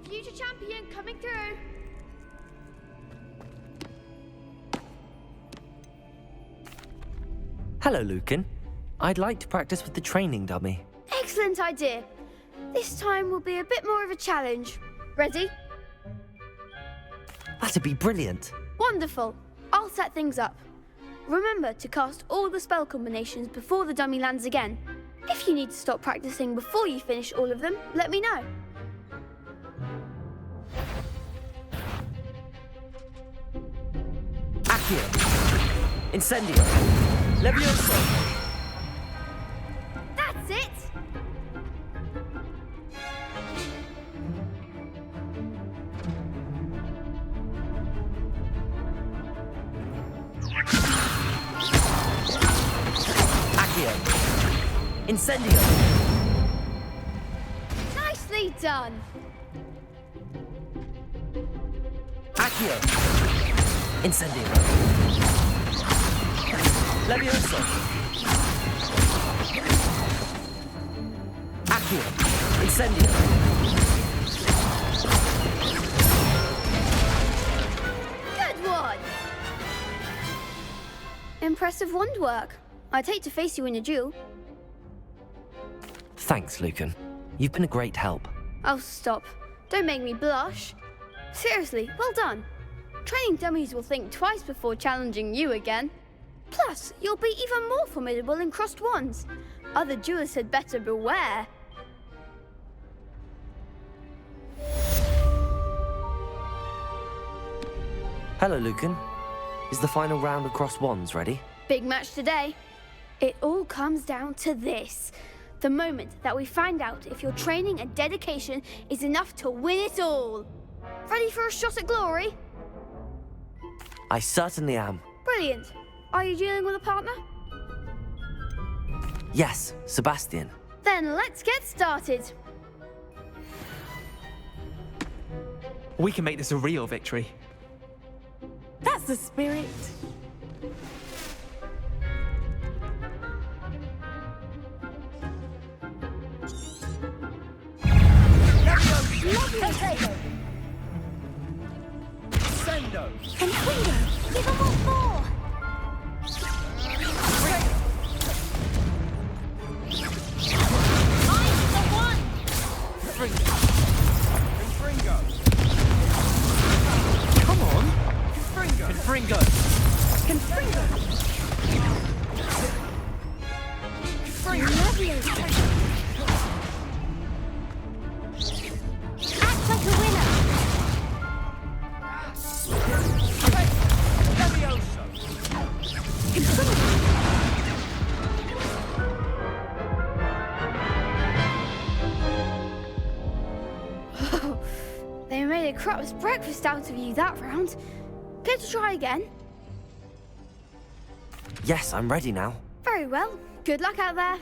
Future champion coming through. Hello, Lucan. I'd like to practice with the training dummy. Excellent idea. This time will be a bit more of a challenge. Ready? That'd be brilliant. Wonderful. I'll set things up. Remember to cast all the spell combinations before the dummy lands again. If you need to stop practicing before you finish all of them, let me know. Accio. Incendio. Levioso. That's it! Accio. Incendio. Nicely done! Accio. Incendio. Levioso. Accio. Incendio. Good one! Impressive wand work. I'd hate to face you in a duel. Thanks, Lucan. You've been a great help. Oh, stop. Don't make me blush. Seriously, well done. Training dummies will think twice before challenging you again. Plus, you'll be even more formidable in crossed wands. Other duelists had better beware. Hello, Lucan. Is the final round of crossed wands ready? Big match today. It all comes down to this. The moment that we find out if your training and dedication is enough to win it all. Ready for a shot at glory? I certainly am. Brilliant. Are you dealing with a partner? Yes, Sebastian. Then let's get started. We can make this a real victory. That's the spirit. Potato. Ascendio. And Quingo, give them what for? I'm the one. Confringo. Come on! Confringo. Confringo! Confringo. Confringo. Act like a winner. Levioso. They made a crap's breakfast out of you that round. Care to try again? Yes, I'm ready now. Very well. Good luck out there.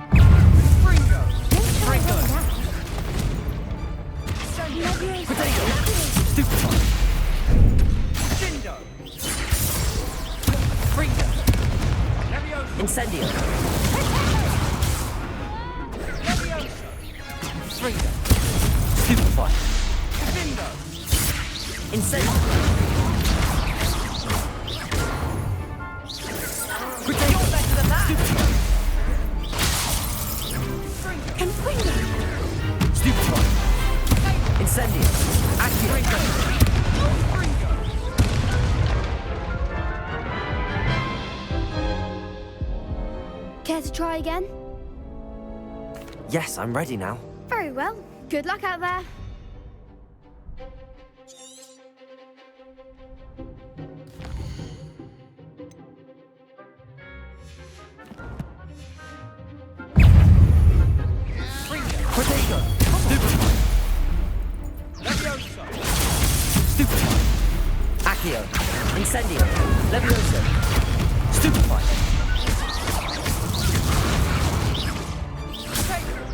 Confringo. Confringo! Ascendio. Potato! Stupefy! Ascendio. Confringo! Levioso. Incendio. Levioso. Confringo! Stupefy! Confindo. Incendio. Potato! Stupefy! Confringo. Stupefy! Incendio. Accio. Confringo. Care to try again? Yes, I'm ready now. Very well. Good luck out there. Potato. Levioso. Accio. Incendio. Levioso. Stupefy.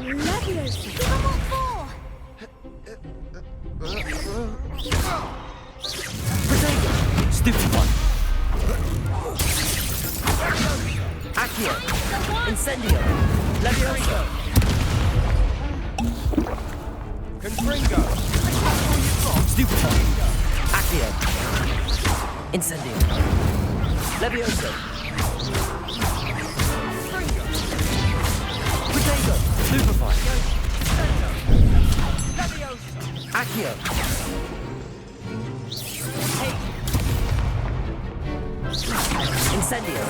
Leviosa. Give them what for? Protego. Stupefy. Accio. Incendio. Levioso. Confringo. Stupefy. Accio. Incendio. Levioso. Protego. Stupefy. Leviosa. Accio. Incendio.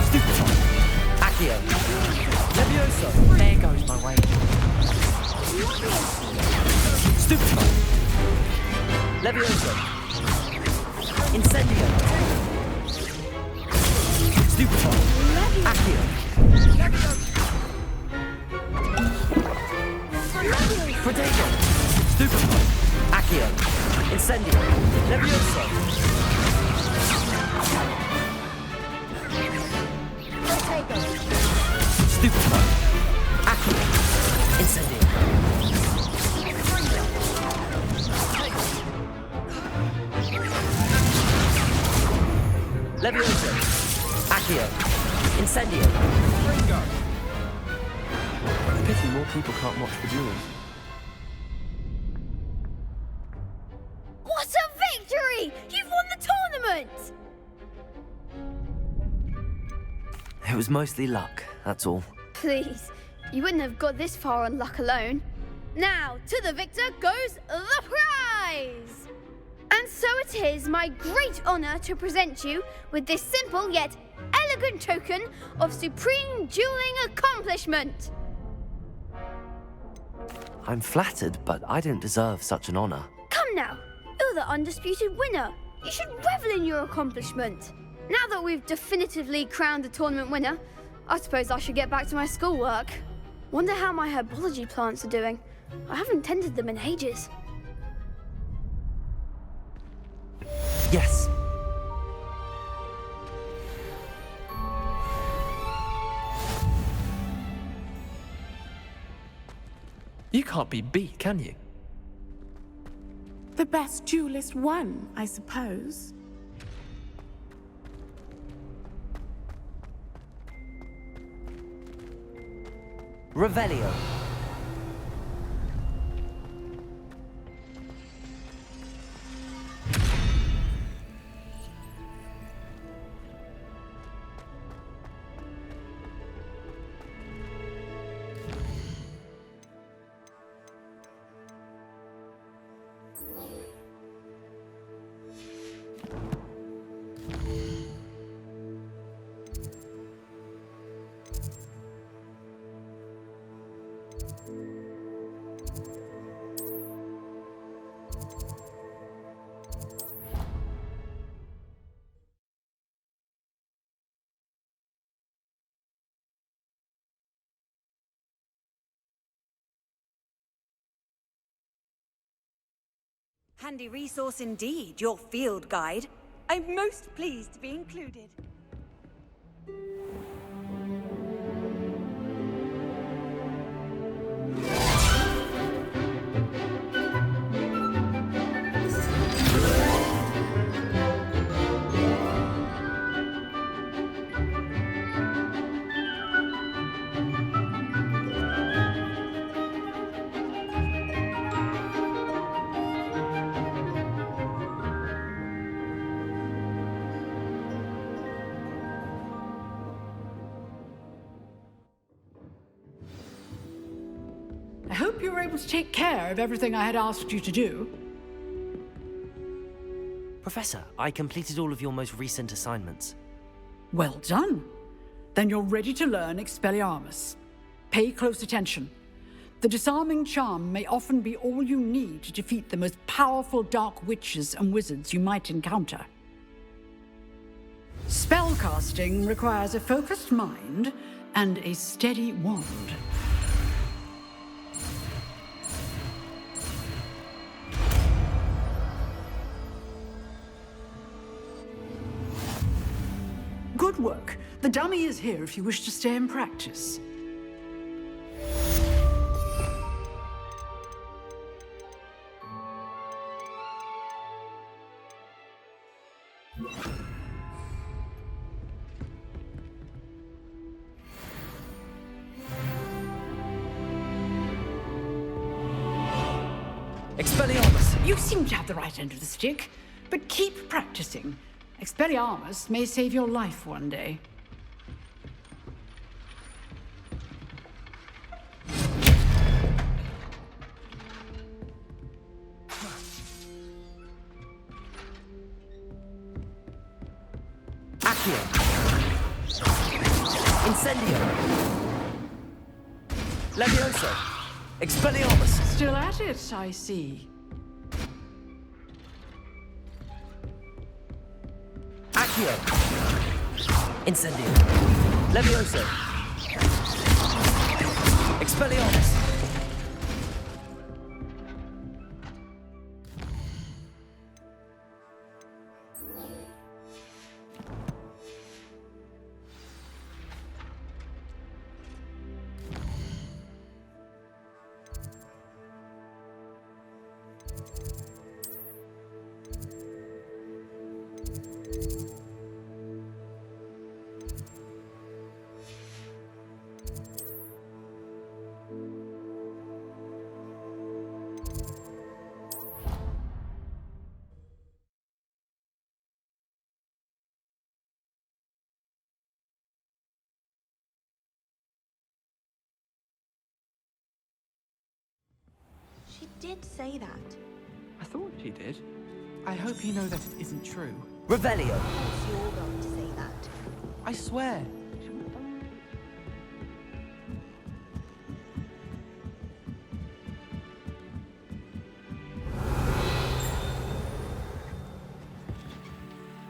Stupefy. Accio. Levioso. There goes my way. Stupefy. Levioso. Incendio. Stupefy. Accio. Protego. Stupefy. Accio. Incendio. Levioso. Stupefy. Accio. Incendio. Levioso. Accio. Incendio. Pity more people can't watch the duels. What a victory! You've won the tournament! It was mostly luck, that's all. Please, you wouldn't have got this far on luck alone. Now, to the victor goes the prize! And so it is my great honor to present you with this simple yet elegant token of supreme dueling accomplishment. I'm flattered, but I don't deserve such an honor. Come now, you're the undisputed winner. You should revel in your accomplishment. Now that we've definitively crowned the tournament winner, I suppose I should get back to my schoolwork. Wonder how my herbology plants are doing. I haven't tended them in ages. Yes. You can't be beat, can you? The best duelist won, I suppose. Revelio. Handy resource indeed, your field guide. I'm most pleased to be included. I hope you were able to take care of everything I had asked you to do. Professor, I completed all of your most recent assignments. Well done. Then you're ready to learn Expelliarmus. Pay close attention. The disarming charm may often be all you need to defeat the most powerful dark witches and wizards you might encounter. Spellcasting requires a focused mind and a steady wand. The dummy is here if you wish to stay and practice. Expelliarmus! You seem to have the right end of the stick, but keep practicing. Expelliarmus may save your life one day. Accio! Incendio! Levioso! Expelliarmus! Still at it, I see. Accio! Incendio! Levioso! Expelliarmus! She did say that. I thought she did. I hope you know that it isn't true. Revelio! Of course you're going to say that. I swear.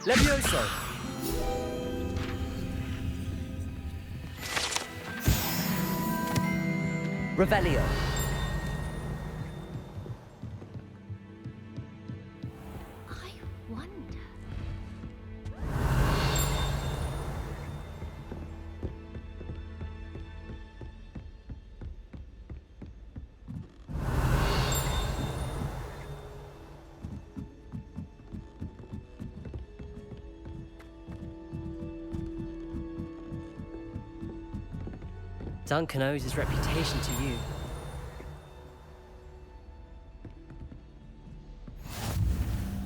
Levioso! Revelio! I wonder. Duncan owes his reputation to you.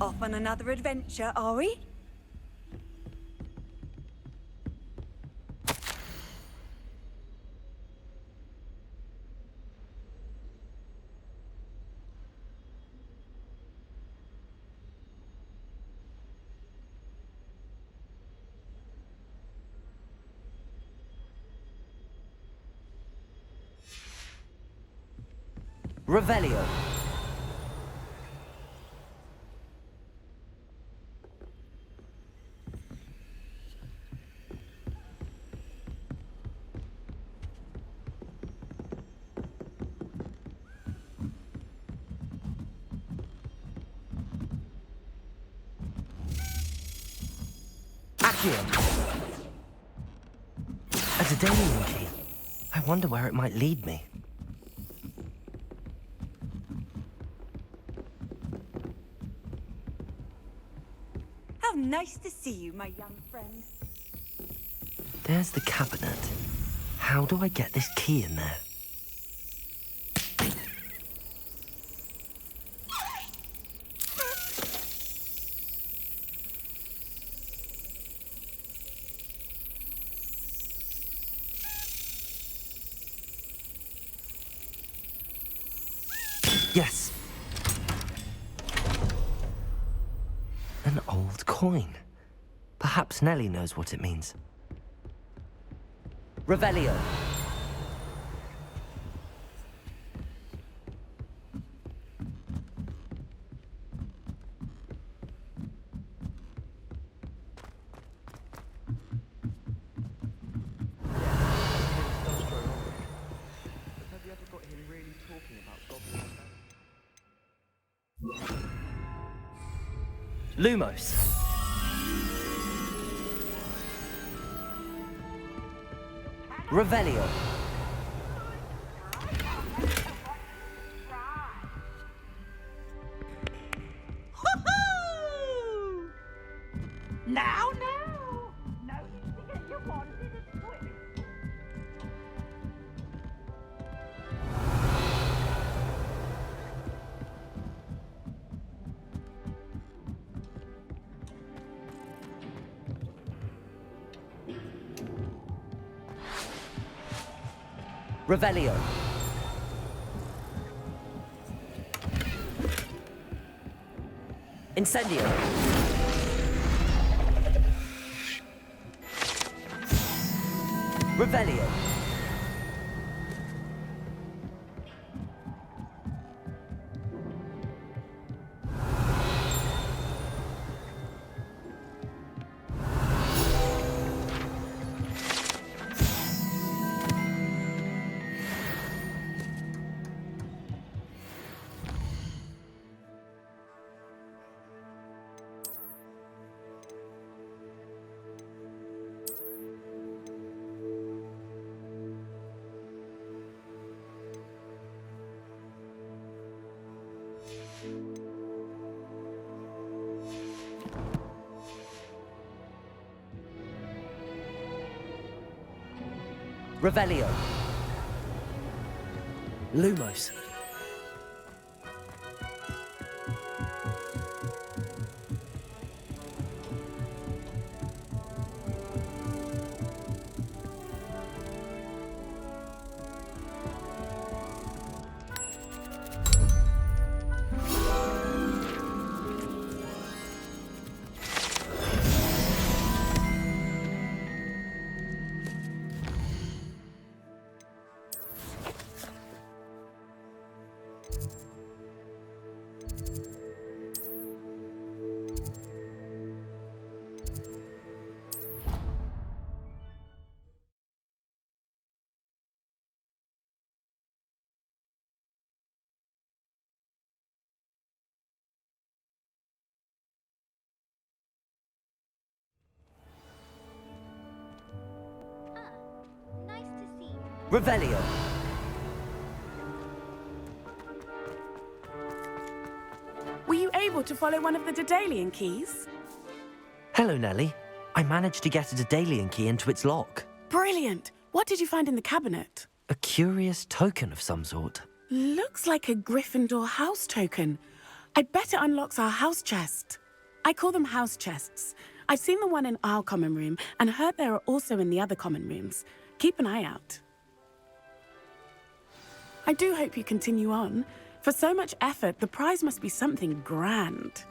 Off on another adventure, are we? Revelio! Accio! A Dedanian key. I wonder where it might lead me. How nice to see you, my young friend. There's the cabinet. How do I get this key in there? Yes. An old coin. Perhaps Nellie knows what it means. Revelio. Lumos. Revelio. Now, no need to get you wanted a twist. Revelio. Incendio. Revelio. Revelio. Lumos. Nice to see you. Revelio. Were you able to follow one of the Daedalian keys? Hello, Nellie. I managed to get a Daedalian key into its lock. Brilliant. What did you find in the cabinet? A curious token of some sort. Looks like a Gryffindor house token. I bet it unlocks our house chest. I call them house chests. I've seen the one in our common room and heard there are also in the other common rooms. Keep an eye out. I do hope you continue on. For so much effort, the prize must be something grand.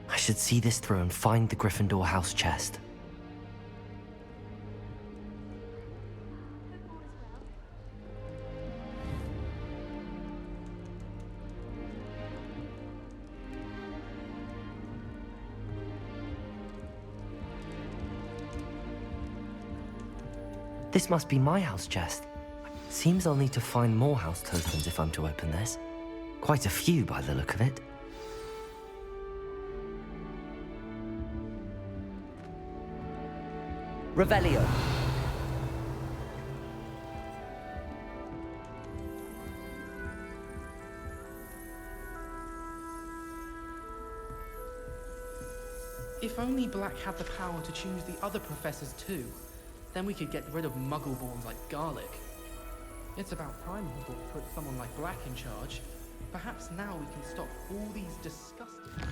I should see this through and find the Gryffindor house chest. This must be my house chest. Seems I'll need to find more house tokens if I'm to open this. Quite a few by the look of it. Revelio. If only Black had the power to choose the other professors too, then we could get rid of muggle-borns like Garlic. It's about time Hogwarts put someone like Black in charge. Perhaps now we can stop all these disgusting...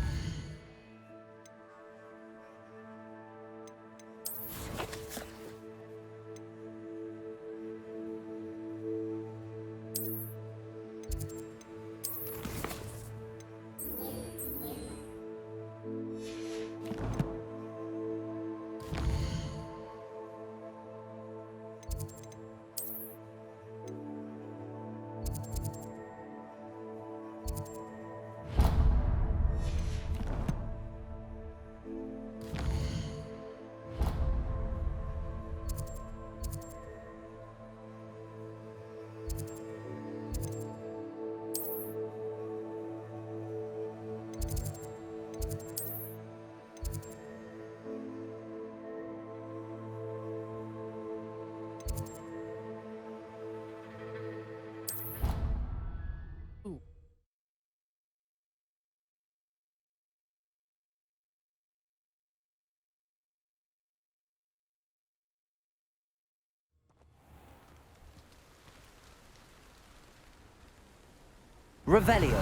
Revelio.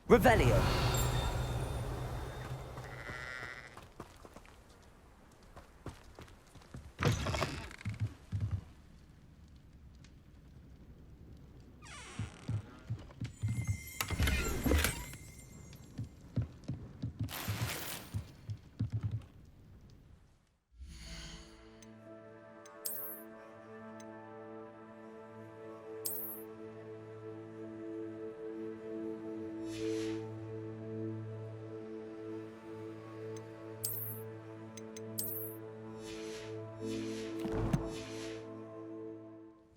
Revelio.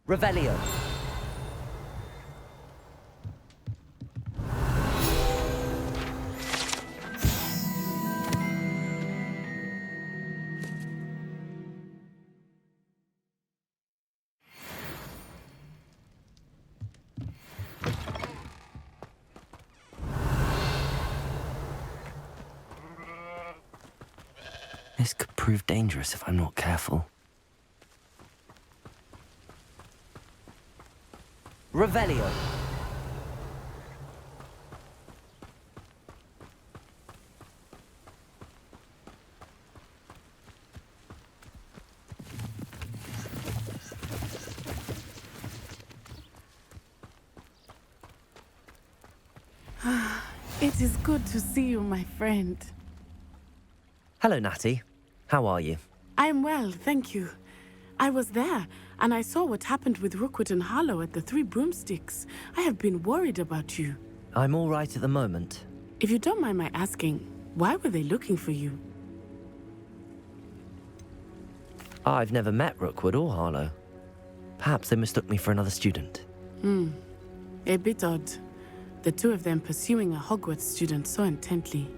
Revelio. This could prove dangerous if I'm not careful. Revelio. It is good to see you, my friend. Hello, Natty. How are you? I am well, thank you. I was there, and I saw what happened with Rookwood and Harlow at the Three Broomsticks. I have been worried about you. I'm all right at the moment. If you don't mind my asking, why were they looking for you? I've never met Rookwood or Harlow. Perhaps they mistook me for another student. A bit odd. The two of them pursuing a Hogwarts student so intently.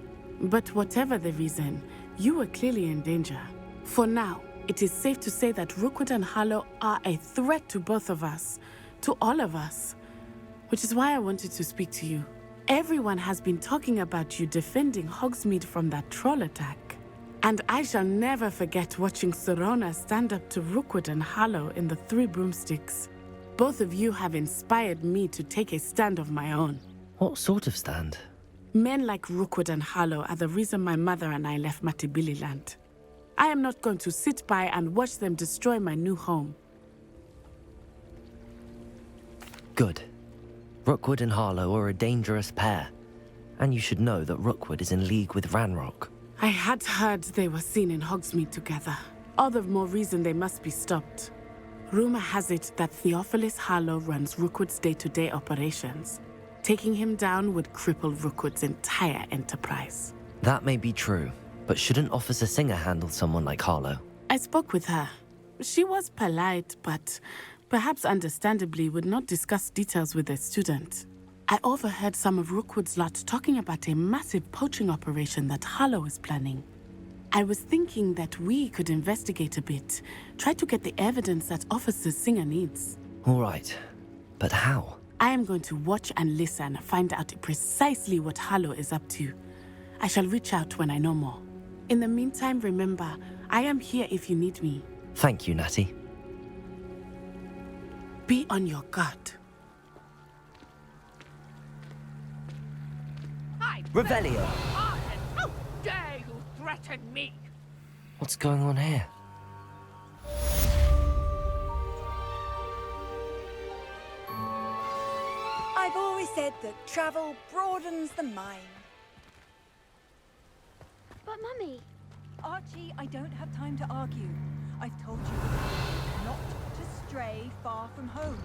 But whatever the reason, you were clearly in danger. For now, it is safe to say that Rookwood and Harlow are a threat to both of us, to all of us. Which is why I wanted to speak to you. Everyone has been talking about you defending Hogsmeade from that troll attack. And I shall never forget watching Sorona stand up to Rookwood and Harlow in the Three Broomsticks. Both of you have inspired me to take a stand of my own. What sort of stand? Men like Rookwood and Harlow are the reason my mother and I left Matibili Land. I am not going to sit by and watch them destroy my new home. Good. Rookwood and Harlow are a dangerous pair. And you should know that Rookwood is in league with Ranrock. I had heard they were seen in Hogsmeade together. All the more reason they must be stopped. Rumor has it that Theophilus Harlow runs Rookwood's day-to-day operations. Taking him down would cripple Rookwood's entire enterprise. That may be true, but shouldn't Officer Singer handle someone like Harlow? I spoke with her. She was polite, but perhaps understandably would not discuss details with a student. I overheard some of Rookwood's lot talking about a massive poaching operation that Harlow is planning. I was thinking that we could investigate a bit, try to get the evidence that Officer Singer needs. All right, but how? I am going to watch and listen, find out precisely what Harlow is up to. I shall reach out when I know more. In the meantime, remember, I am here if you need me. Thank you, Natty. Be on your guard. Revelio! How dare you threaten me? What's going on here? I've always said that travel broadens the mind. But Mummy, Archie, I don't have time to argue. I've told you not to stray far from home,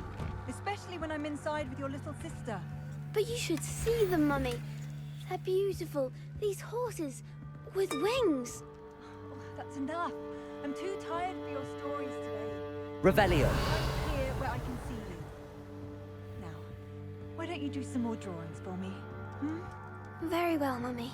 especially when I'm inside with your little sister. but you should see them, Mummy. They're beautiful. These horses with wings. Oh, that's enough. I'm too tired for your stories today. Revelio. I'm here do some more drawings for me? Hmm? Very well, Mummy.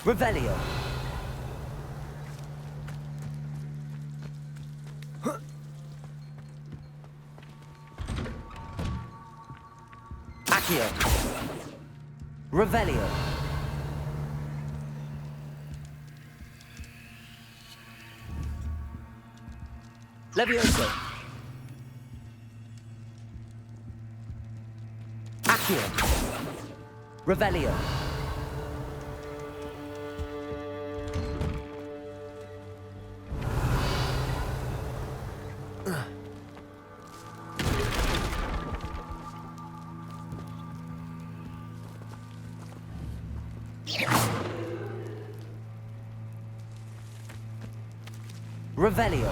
Revelio. Accio. Revelio. Levioso. Accio. Revelio. Revelio.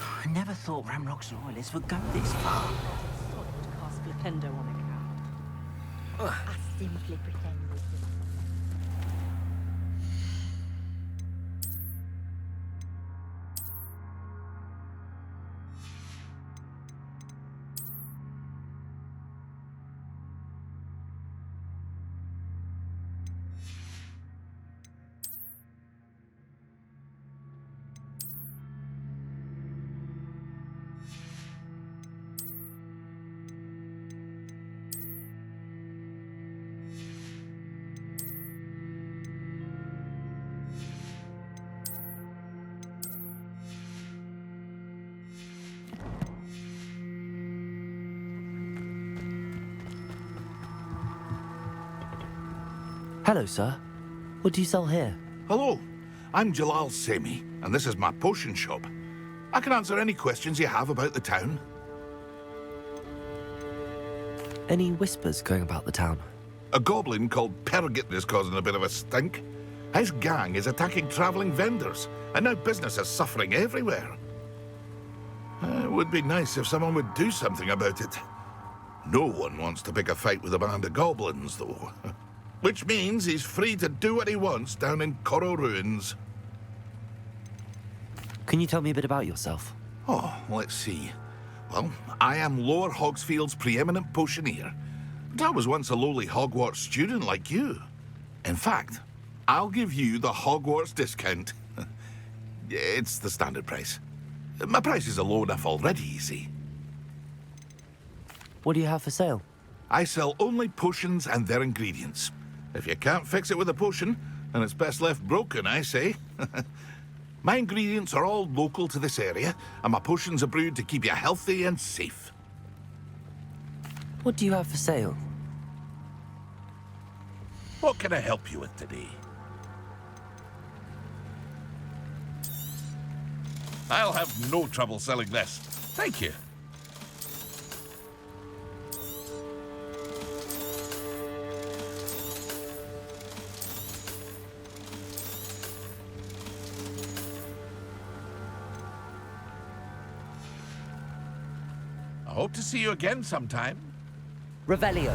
I never thought Ramrock's loyalists would go this far. Cast Flipendo on a cow. I simply pretended. Hello, sir. What do you sell here? Hello, I'm Jalal Semi, and this is my potion shop. I can answer any questions you have about the town. Any whispers going about the town? A goblin called Pergit is causing a bit of a stink. His gang is attacking travelling vendors, and now business is suffering everywhere. It would be nice if someone would do something about it. No one wants to pick a fight with a band of goblins, though. Which means he's free to do what he wants down in Coral Ruins. Can you tell me a bit about yourself? Oh, let's see. Well, I am Lower Hogsfield's preeminent potioneer. But I was once a lowly Hogwarts student like you. In fact, I'll give you the Hogwarts discount. It's the standard price. My prices are low enough already, you see. What do you have for sale? I sell only potions and their ingredients. If you can't fix it with a potion, then it's best left broken, I say. My ingredients are all local to this area, and my potions are brewed to keep you healthy and safe. What do you have for sale? What can I help you with today? I'll have no trouble selling this. Thank you. I hope to see you again sometime. Revelio.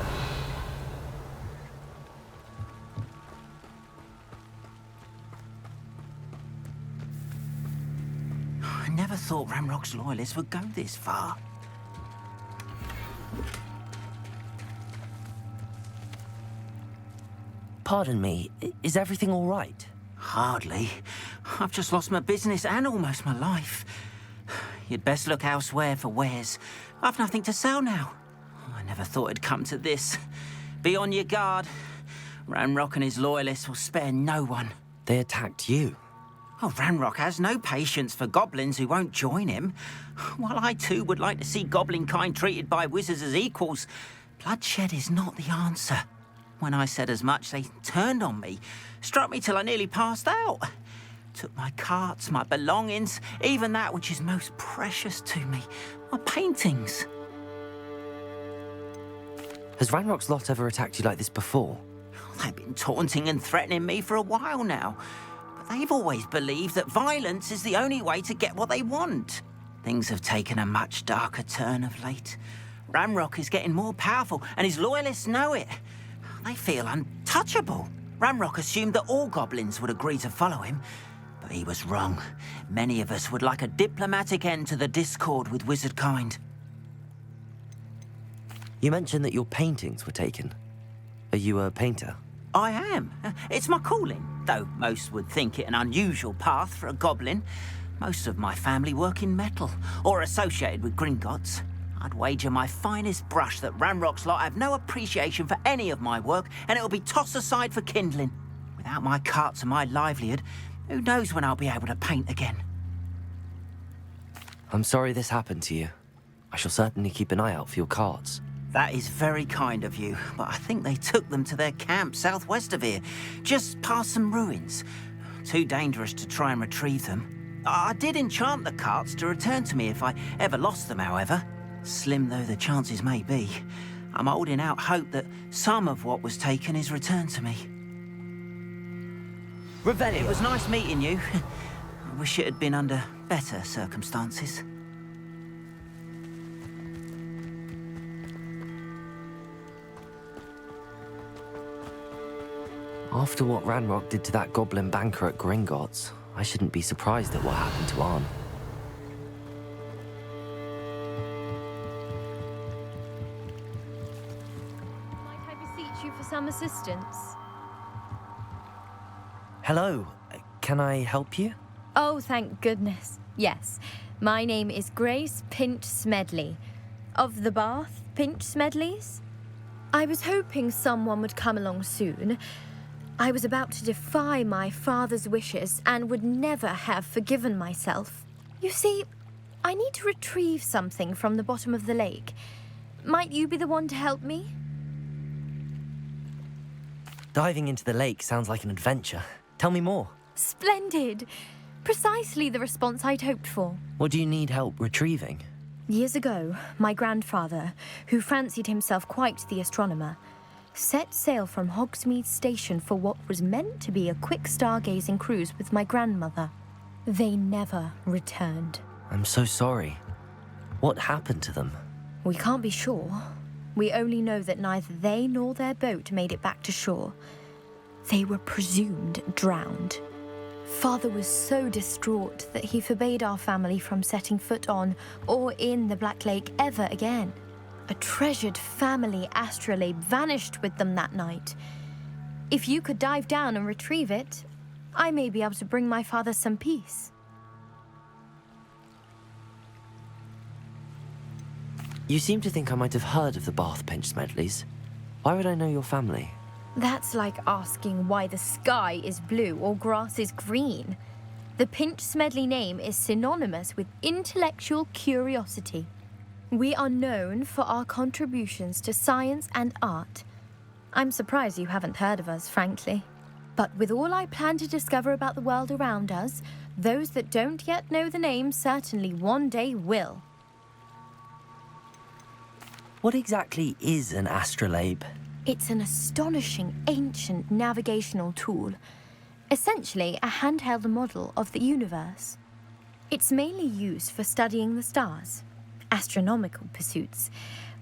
I never thought Ramrock's loyalists would go this far. Pardon me, is everything all right? Hardly. I've just lost my business and almost my life. You'd best look elsewhere for wares. I've nothing to sell now. I never thought it'd come to this. Be on your guard. Ramrock and his loyalists will spare no one. They attacked you. Oh, Ramrock has no patience for goblins who won't join him. While I too would like to see goblin kind treated by wizards as equals, bloodshed is not the answer. When I said as much, they turned on me, struck me till I nearly passed out. Took my carts, my belongings, even that which is most precious to me, my paintings. Has Ranrock's lot ever attacked you like this before? They've been taunting and threatening me for a while now. But they've always believed that violence is the only way to get what they want. Things have taken a much darker turn of late. Ranrock is getting more powerful, and his loyalists know it. They feel untouchable. Ranrock assumed that all goblins would agree to follow him, but he was wrong. Many of us would like a diplomatic end to the discord with wizard kind. You mentioned that your paintings were taken. Are you a painter? I am. It's my calling, though most would think it an unusual path for a goblin. Most of my family work in metal, or associated with Gringotts. I'd wager my finest brush that Ranrock's lot have no appreciation for any of my work, and it'll be tossed aside for kindling. Without my carts and my livelihood, who knows when I'll be able to paint again? I'm sorry this happened to you. I shall certainly keep an eye out for your carts. That is very kind of you, but I think they took them to their camp southwest of here, just past some ruins. Too dangerous to try and retrieve them. I did enchant the carts to return to me if I ever lost them, however. Slim though the chances may be, I'm holding out hope that some of what was taken is returned to me. Revelio. It was nice meeting you. I wish it had been under better circumstances. After what Ranrock did to that goblin banker at Gringotts, I shouldn't be surprised at what happened to Arn. Might I beseech you for some assistance? Hello, can I help you? Oh, thank goodness. Yes. My name is Grace Pinch Smedley, of the Bath Pinch Smedleys. I was hoping someone would come along soon. I was about to defy my father's wishes and would never have forgiven myself. You see, I need to retrieve something from the bottom of the lake. Might you be the one to help me? Diving into the lake sounds like an adventure. Tell me more. Splendid! Precisely the response I'd hoped for. What do you need help retrieving? Years ago, my grandfather, who fancied himself quite the astronomer, set sail from Hogsmeade Station for what was meant to be a quick stargazing cruise with my grandmother. They never returned. I'm so sorry. What happened to them? We can't be sure. We only know that neither they nor their boat made it back to shore. They were presumed drowned. Father was so distraught that he forbade our family from setting foot on or in the Black Lake ever again. A treasured family astrolabe vanished with them that night. If you could dive down and retrieve it, I may be able to bring my father some peace. You seem to think I might have heard of the Bath Pinch Smedleys. Why would I know your family? That's like asking why the sky is blue or grass is green. The Pinch Smedley name is synonymous with intellectual curiosity. We are known for our contributions to science and art. I'm surprised you haven't heard of us, frankly. But with all I plan to discover about the world around us, those that don't yet know the name certainly one day will. What exactly is an astrolabe? It's an astonishing ancient navigational tool, essentially a handheld model of the universe. It's mainly used for studying the stars, astronomical pursuits,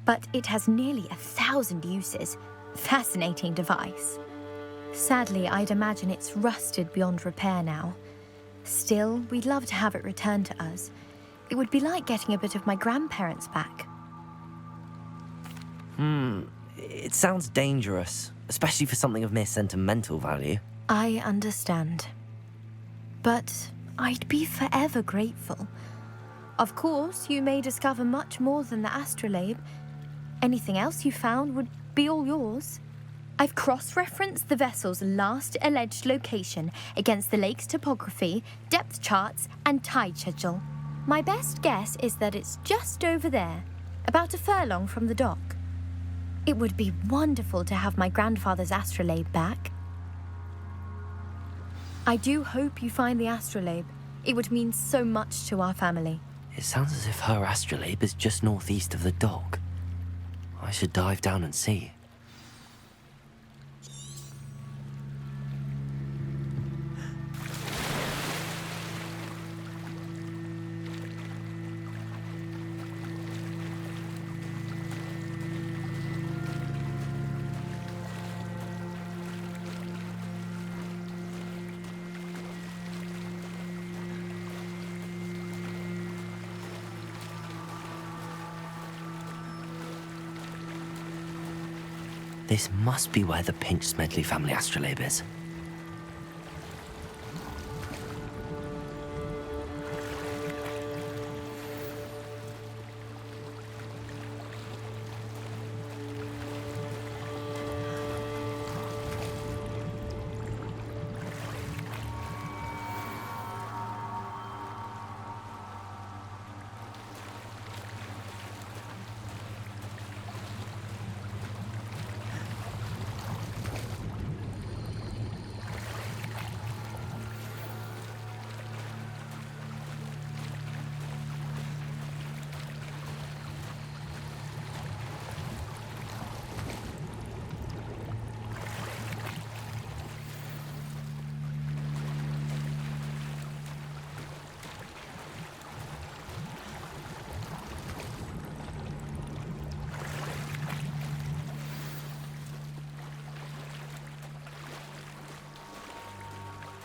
but it has nearly 1,000 uses. Fascinating device. Sadly, I'd imagine it's rusted beyond repair now. Still, we'd love to have it returned to us. It would be like getting a bit of my grandparents back. It sounds dangerous, especially for something of mere sentimental value. I understand. But I'd be forever grateful. Of course, you may discover much more than the astrolabe. Anything else you found would be all yours. I've cross-referenced the vessel's last alleged location against the lake's topography, depth charts, and tide schedule. My best guess is that it's just over there, about a furlong from the dock. It would be wonderful to have my grandfather's astrolabe back. I do hope you find the astrolabe. It would mean so much to our family. It sounds as if her astrolabe is just northeast of the dock. I should dive down and see. This must be where the Pinch Smedley family astrolabe is.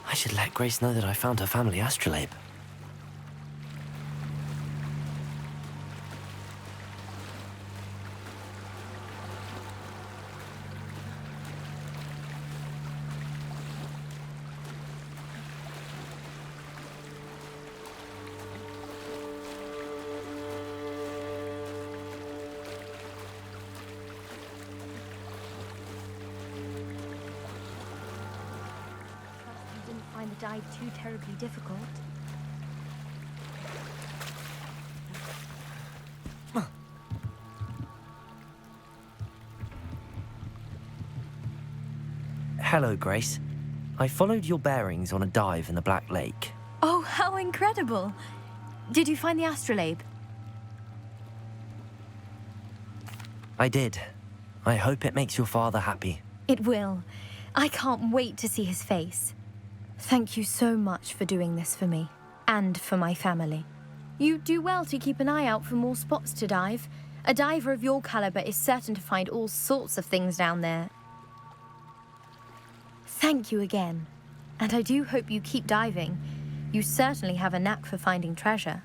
I should let Grace know that I found her family astrolabe. The dive too terribly difficult. Hello, Grace. I followed your bearings on a dive in the Black Lake. Oh, how incredible! Did you find the astrolabe? I did. I hope it makes your father happy. It will. I can't wait to see his face. Thank you so much for doing this for me, and for my family. You do well to keep an eye out for more spots to dive. A diver of your caliber is certain to find all sorts of things down there. Thank you again, and I do hope you keep diving. You certainly have a knack for finding treasure.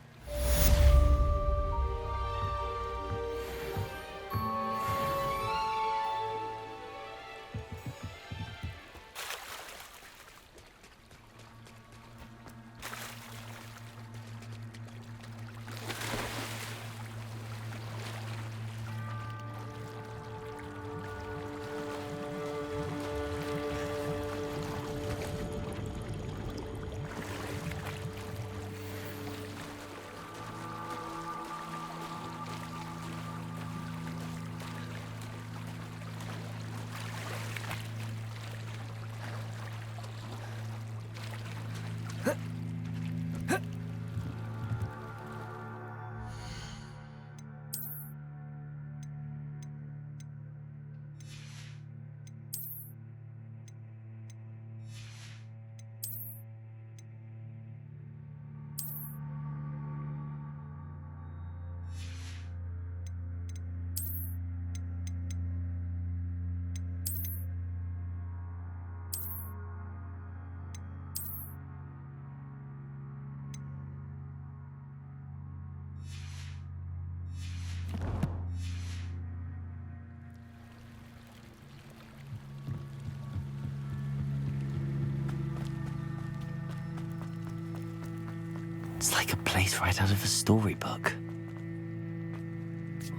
It's like a place right out of a storybook.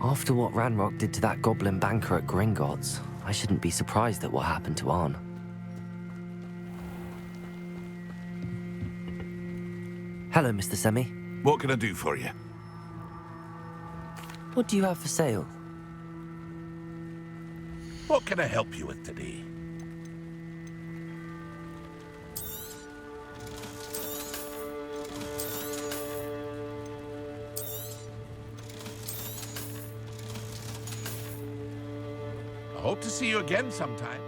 After what Ranrock did to that goblin banker at Gringotts, I shouldn't be surprised at what happened to Arn. Hello, Mr. Semi. What can I do for you? What do you have for sale? What can I help you with today? I hope to see you again sometime.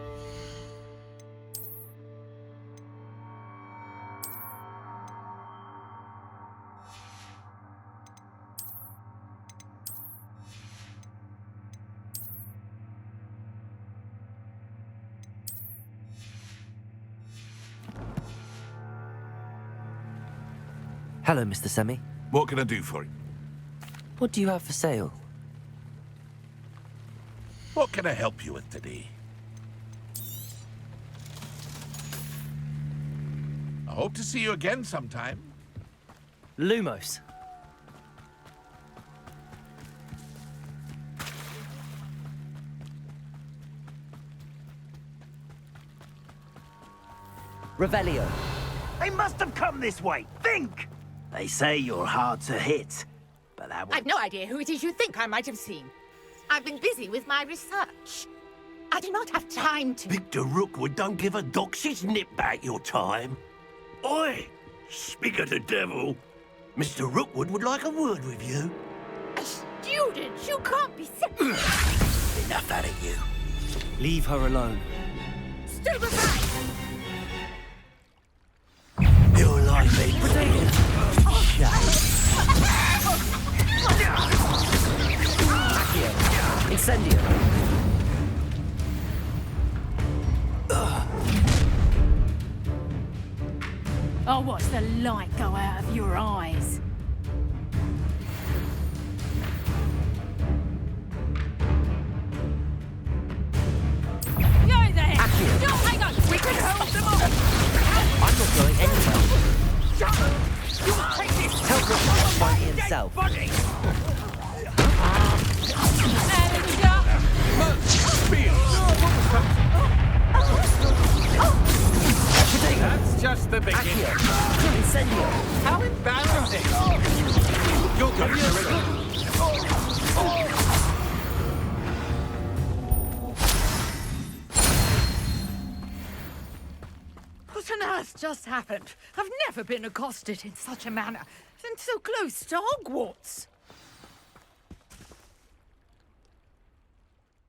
Hello, Mr. Semi. What can I do for you? What do you have for sale? What can I help you with today? I hope to see you again sometime. Lumos. Revelio. They must have come this way. Think! They say you're hard to hit, but that would... I've no idea who it is you think I might have seen. I've been busy with my research. I do not have time to... Victor Rookwood don't give a doxy's nip back your time. Oi! Speak of the devil. Mr. Rookwood would like a word with you. A student? You can't be... Enough out of you. Leave her alone. Stand aside! You're like me. Ascendio. I'll watch the light go out of your eyes. You're there! No, hang on! We can hold them off! I'm not going anywhere. You will take this! Tell Gryffindor to find me himself. That's just the beginning. Ascendio. How embarrassing! You're going to riddle. What on earth just happened? I've never been accosted in such a manner, and so close to Hogwarts.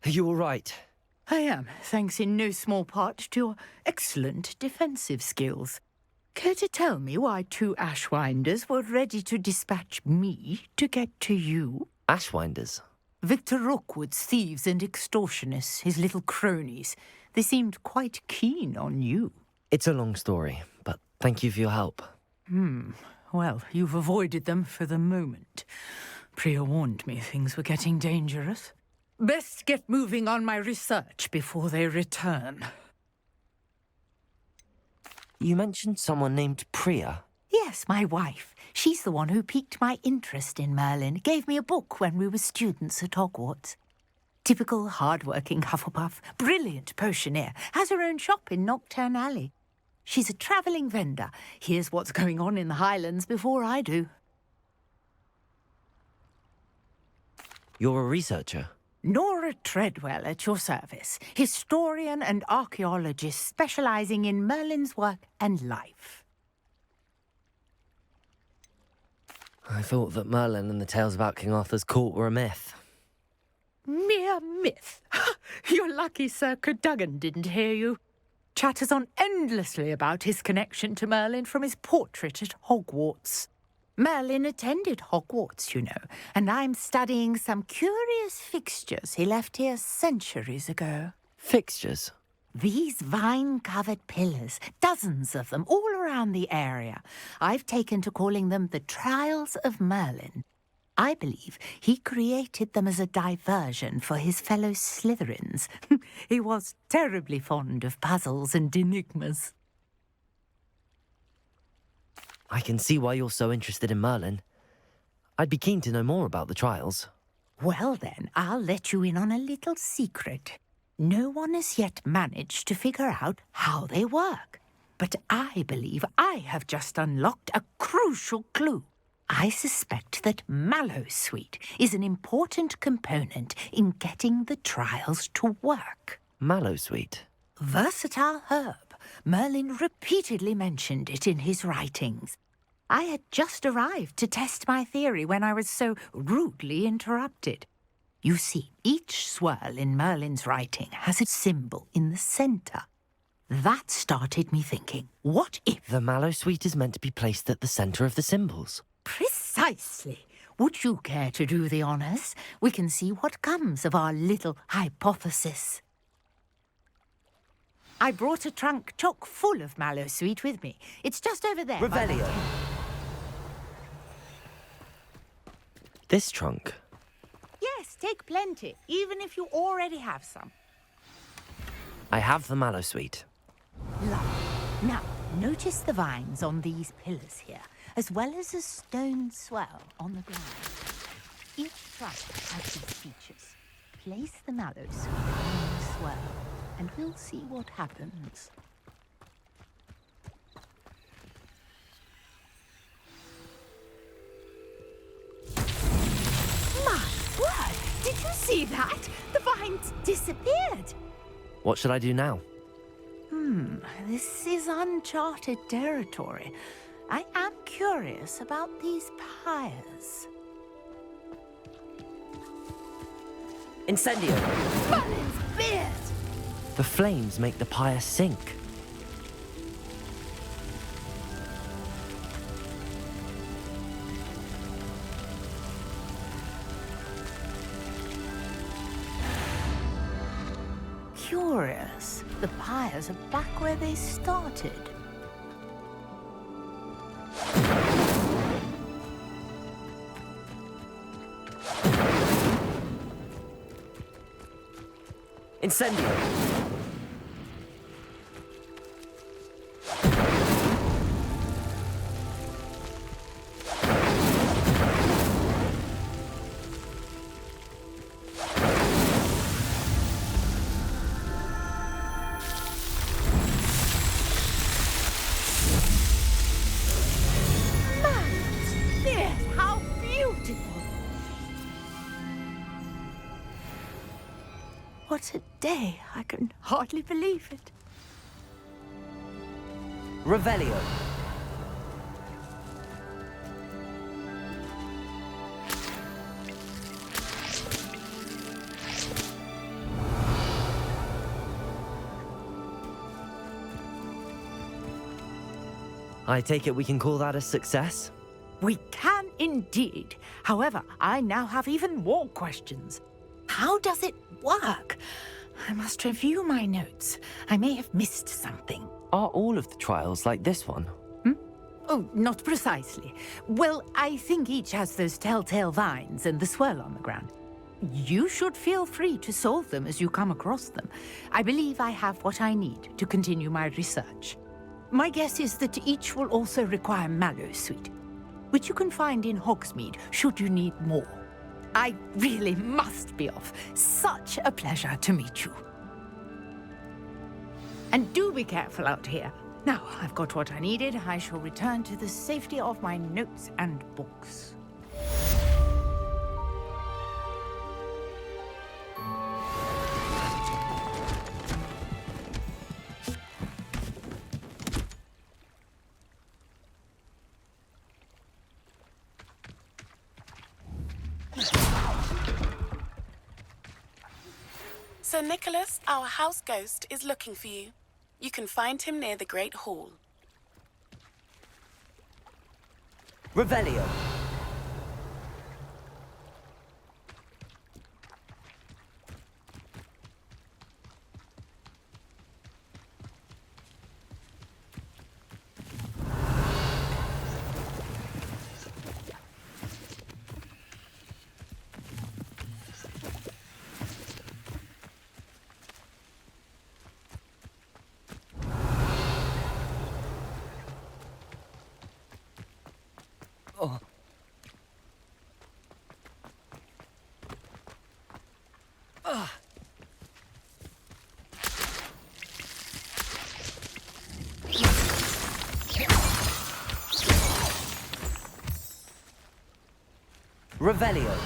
Are you all right? I am, thanks in no small part to your excellent defensive skills. Care to tell me why two Ashwinders were ready to dispatch me to get to you? Ashwinders? Victor Rookwood's thieves and extortionists, his little cronies. They seemed quite keen on you. It's a long story, but thank you for your help. Well, you've avoided them for the moment. Priya warned me things were getting dangerous. Best get moving on my research before they return. You mentioned someone named Priya. Yes, my wife. She's the one who piqued my interest in Merlin. Gave me a book when we were students at Hogwarts. Typical hard-working Hufflepuff, brilliant potioneer, has her own shop in Knockturn Alley. She's a travelling vendor. Hears what's going on in the Highlands before I do. You're a researcher? Nora Treadwell at your service, historian and archaeologist specialising in Merlin's work and life. I thought that Merlin and the tales about King Arthur's court were a myth. Mere myth. You're lucky Sir Cadogan didn't hear you. Chatters on endlessly about his connection to Merlin from his portrait at Hogwarts. Merlin attended Hogwarts, you know, and I'm studying some curious fixtures he left here centuries ago. Fixtures? These vine-covered pillars, dozens of them, all around the area. I've taken to calling them the Trials of Merlin. I believe he created them as a diversion for his fellow Slytherins. He was terribly fond of puzzles and enigmas. I can see why you're so interested in Merlin. I'd be keen to know more about the trials. Well then, I'll let you in on a little secret. No one has yet managed to figure out how they work. But I believe I have just unlocked a crucial clue. I suspect that Mallowsweet is an important component in getting the trials to work. Mallowsweet. Versatile herb. Merlin repeatedly mentioned it in his writings. I had just arrived to test my theory when I was so rudely interrupted. You see, each swirl in Merlin's writing has a symbol in the centre. That started me thinking, what if... The Mallowsweet is meant to be placed at the centre of the symbols. Precisely. Would you care to do the honours? We can see what comes of our little hypothesis. I brought a trunk chock full of Mallowsweet with me. It's just over there. Revelio. This trunk? Yes, take plenty, even if you already have some. I have the Mallowsweet. Lovely. Now, notice the vines on these pillars here, as well as a stone swell on the ground. Each trunk has these features. Place the Mallowsweet on the swell, and we'll see what happens. My word! Did you see that? The vines disappeared! What should I do now? This is uncharted territory. I am curious about these pyres. Incendio! Merlin's beard! The flames make the pyre sink. Curious. The pyres are back where they started. Incendio! What a day. I can hardly believe it. Revelio. I take it we can call that a success? We can indeed. However, I now have even more questions. How does it work? I must review my notes. I may have missed something. Are all of the trials like this one? Oh, not precisely. Well, I think each has those telltale vines and the swirl on the ground. You should feel free to solve them as you come across them. I believe I have what I need to continue my research. My guess is that each will also require Mallowsweet, which you can find in Hogsmeade should you need more. I really must be off. Such a pleasure to meet you. And do be careful out here. Now, I've got what I needed. I shall return to the safety of my notes and books. Sir Nicholas, our house ghost, is looking for you. You can find him near the Great Hall. Revelio. Revelio.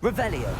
Revelio.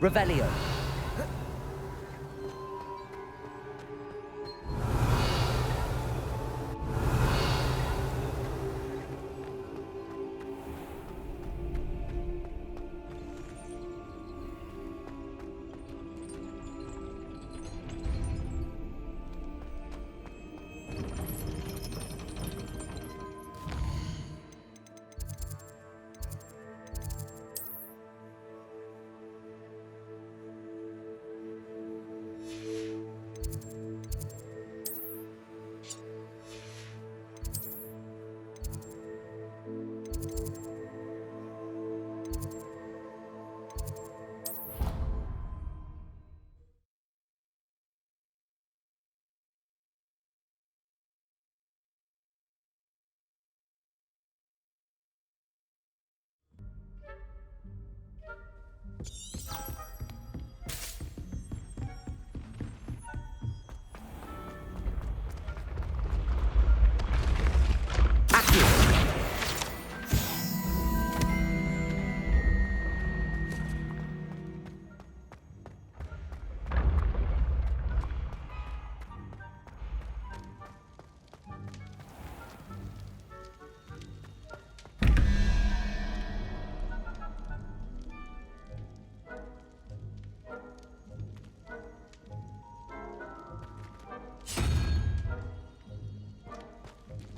Revelio.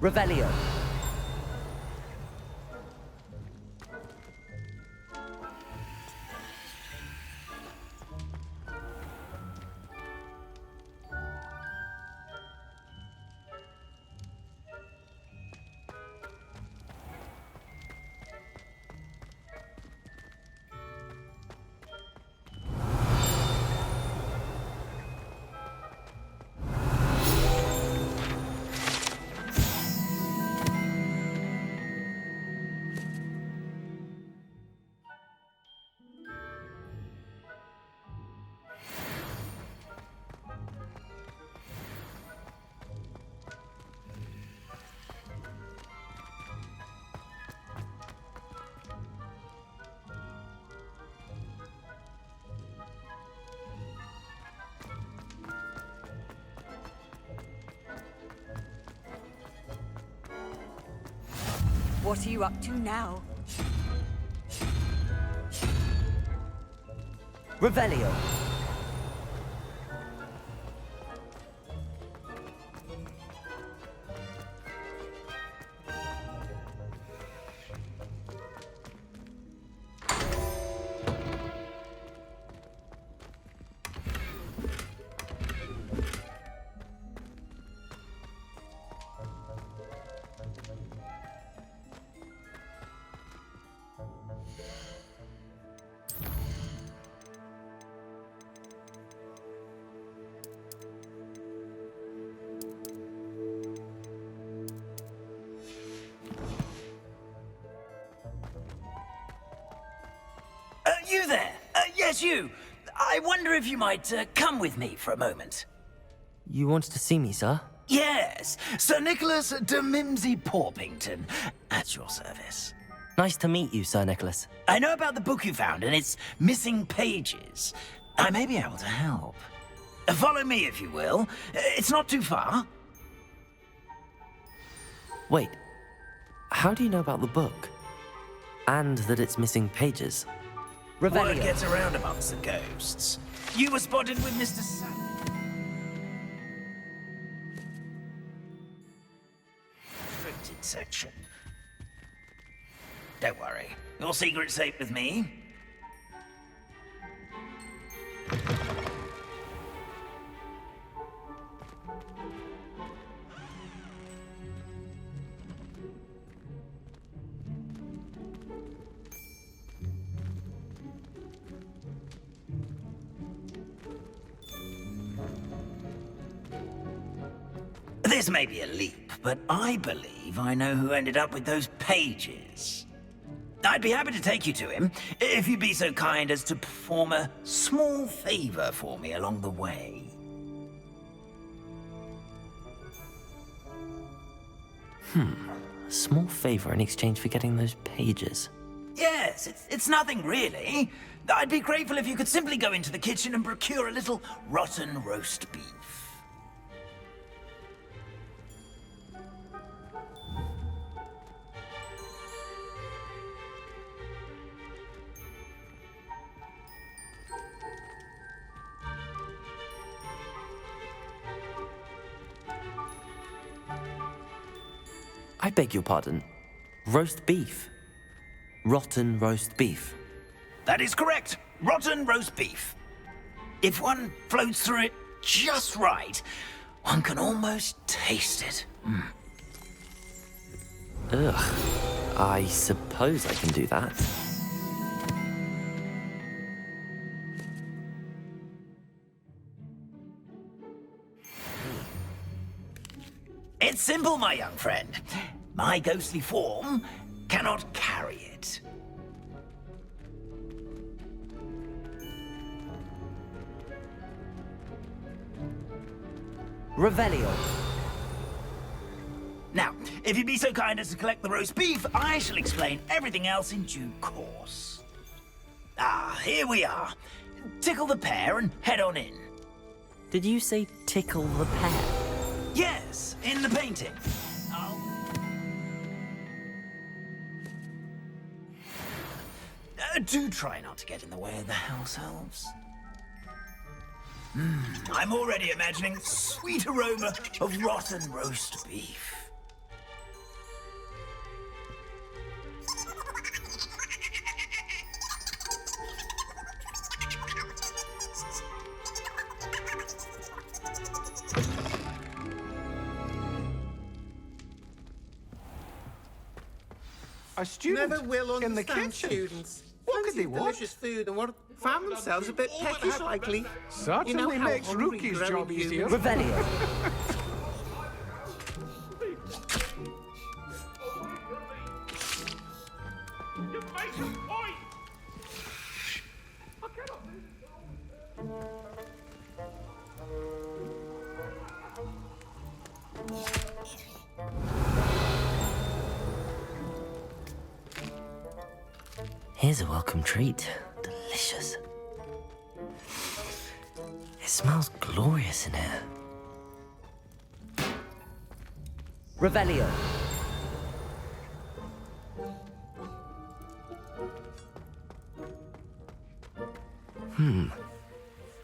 Revelio. What are you up to now? Revelio. You there? Yes, you. I wonder if you might come with me for a moment. You wanted to see me, sir? Yes, Sir Nicholas de Mimsy Porpington, at your service. Nice to meet you, Sir Nicholas. I know about the book you found and its missing pages. I may be able to help. Follow me, if you will. It's not too far. Wait, how do you know about the book? And that it's missing pages? Word gets around amongst the ghosts. You were spotted with Mr. Sam. Restricted section. Don't worry. Your secret's safe with me. This may be a leap, but I believe I know who ended up with those pages. I'd be happy to take you to him, if you'd be so kind as to perform a small favor for me along the way. A small favor in exchange for getting those pages. Yes, it's nothing really. I'd be grateful if you could simply go into the kitchen and procure a little rotten roast beef. I beg your pardon. Roast beef. Rotten roast beef. That is correct. Rotten roast beef. If one floats through it just right, one can almost taste it. Ugh. I suppose I can do that. It's simple, my young friend. My ghostly form cannot carry it. Revelio. Now, if you'd be so kind as to collect the roast beef, I shall explain everything else in due course. Ah, here we are. Tickle the pear and head on in. Did you say tickle the pear? Yes, in the painting. Do try not to get in the way of the house elves. I'm already imagining sweet aroma of rotten roast beef. A student Never will in the understand kitchen. students. What could they want? Delicious food and what found themselves a bit peckish likely. Certainly You know how makes hungry Rookie's growing job easier. humans- Revelio. Here's a welcome treat. Delicious. It smells glorious in here. Revelio.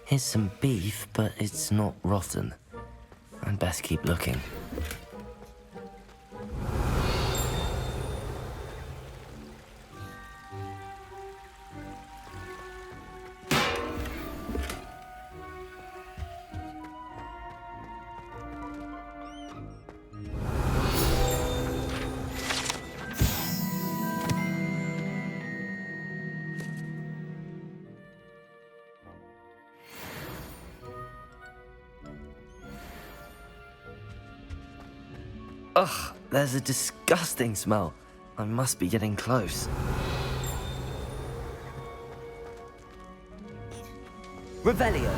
Here's some beef, but it's not rotten. I'd best keep looking. Ugh, there's a disgusting smell. I must be getting close. Revelio.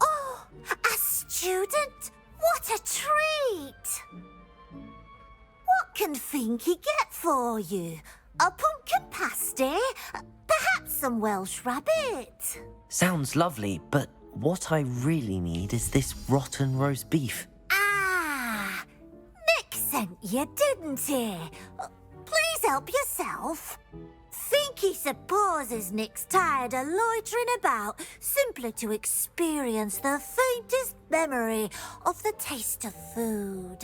Oh, a student? What a treat! What can Finky get for you? A pumpkin pasty? Perhaps some Welsh rabbit? Sounds lovely, but what I really need is this rotten roast beef. Ah, Nick sent you, didn't he? Please help yourself. Finky supposes Nick's tired of loitering about simply to experience the faintest memory of the taste of food.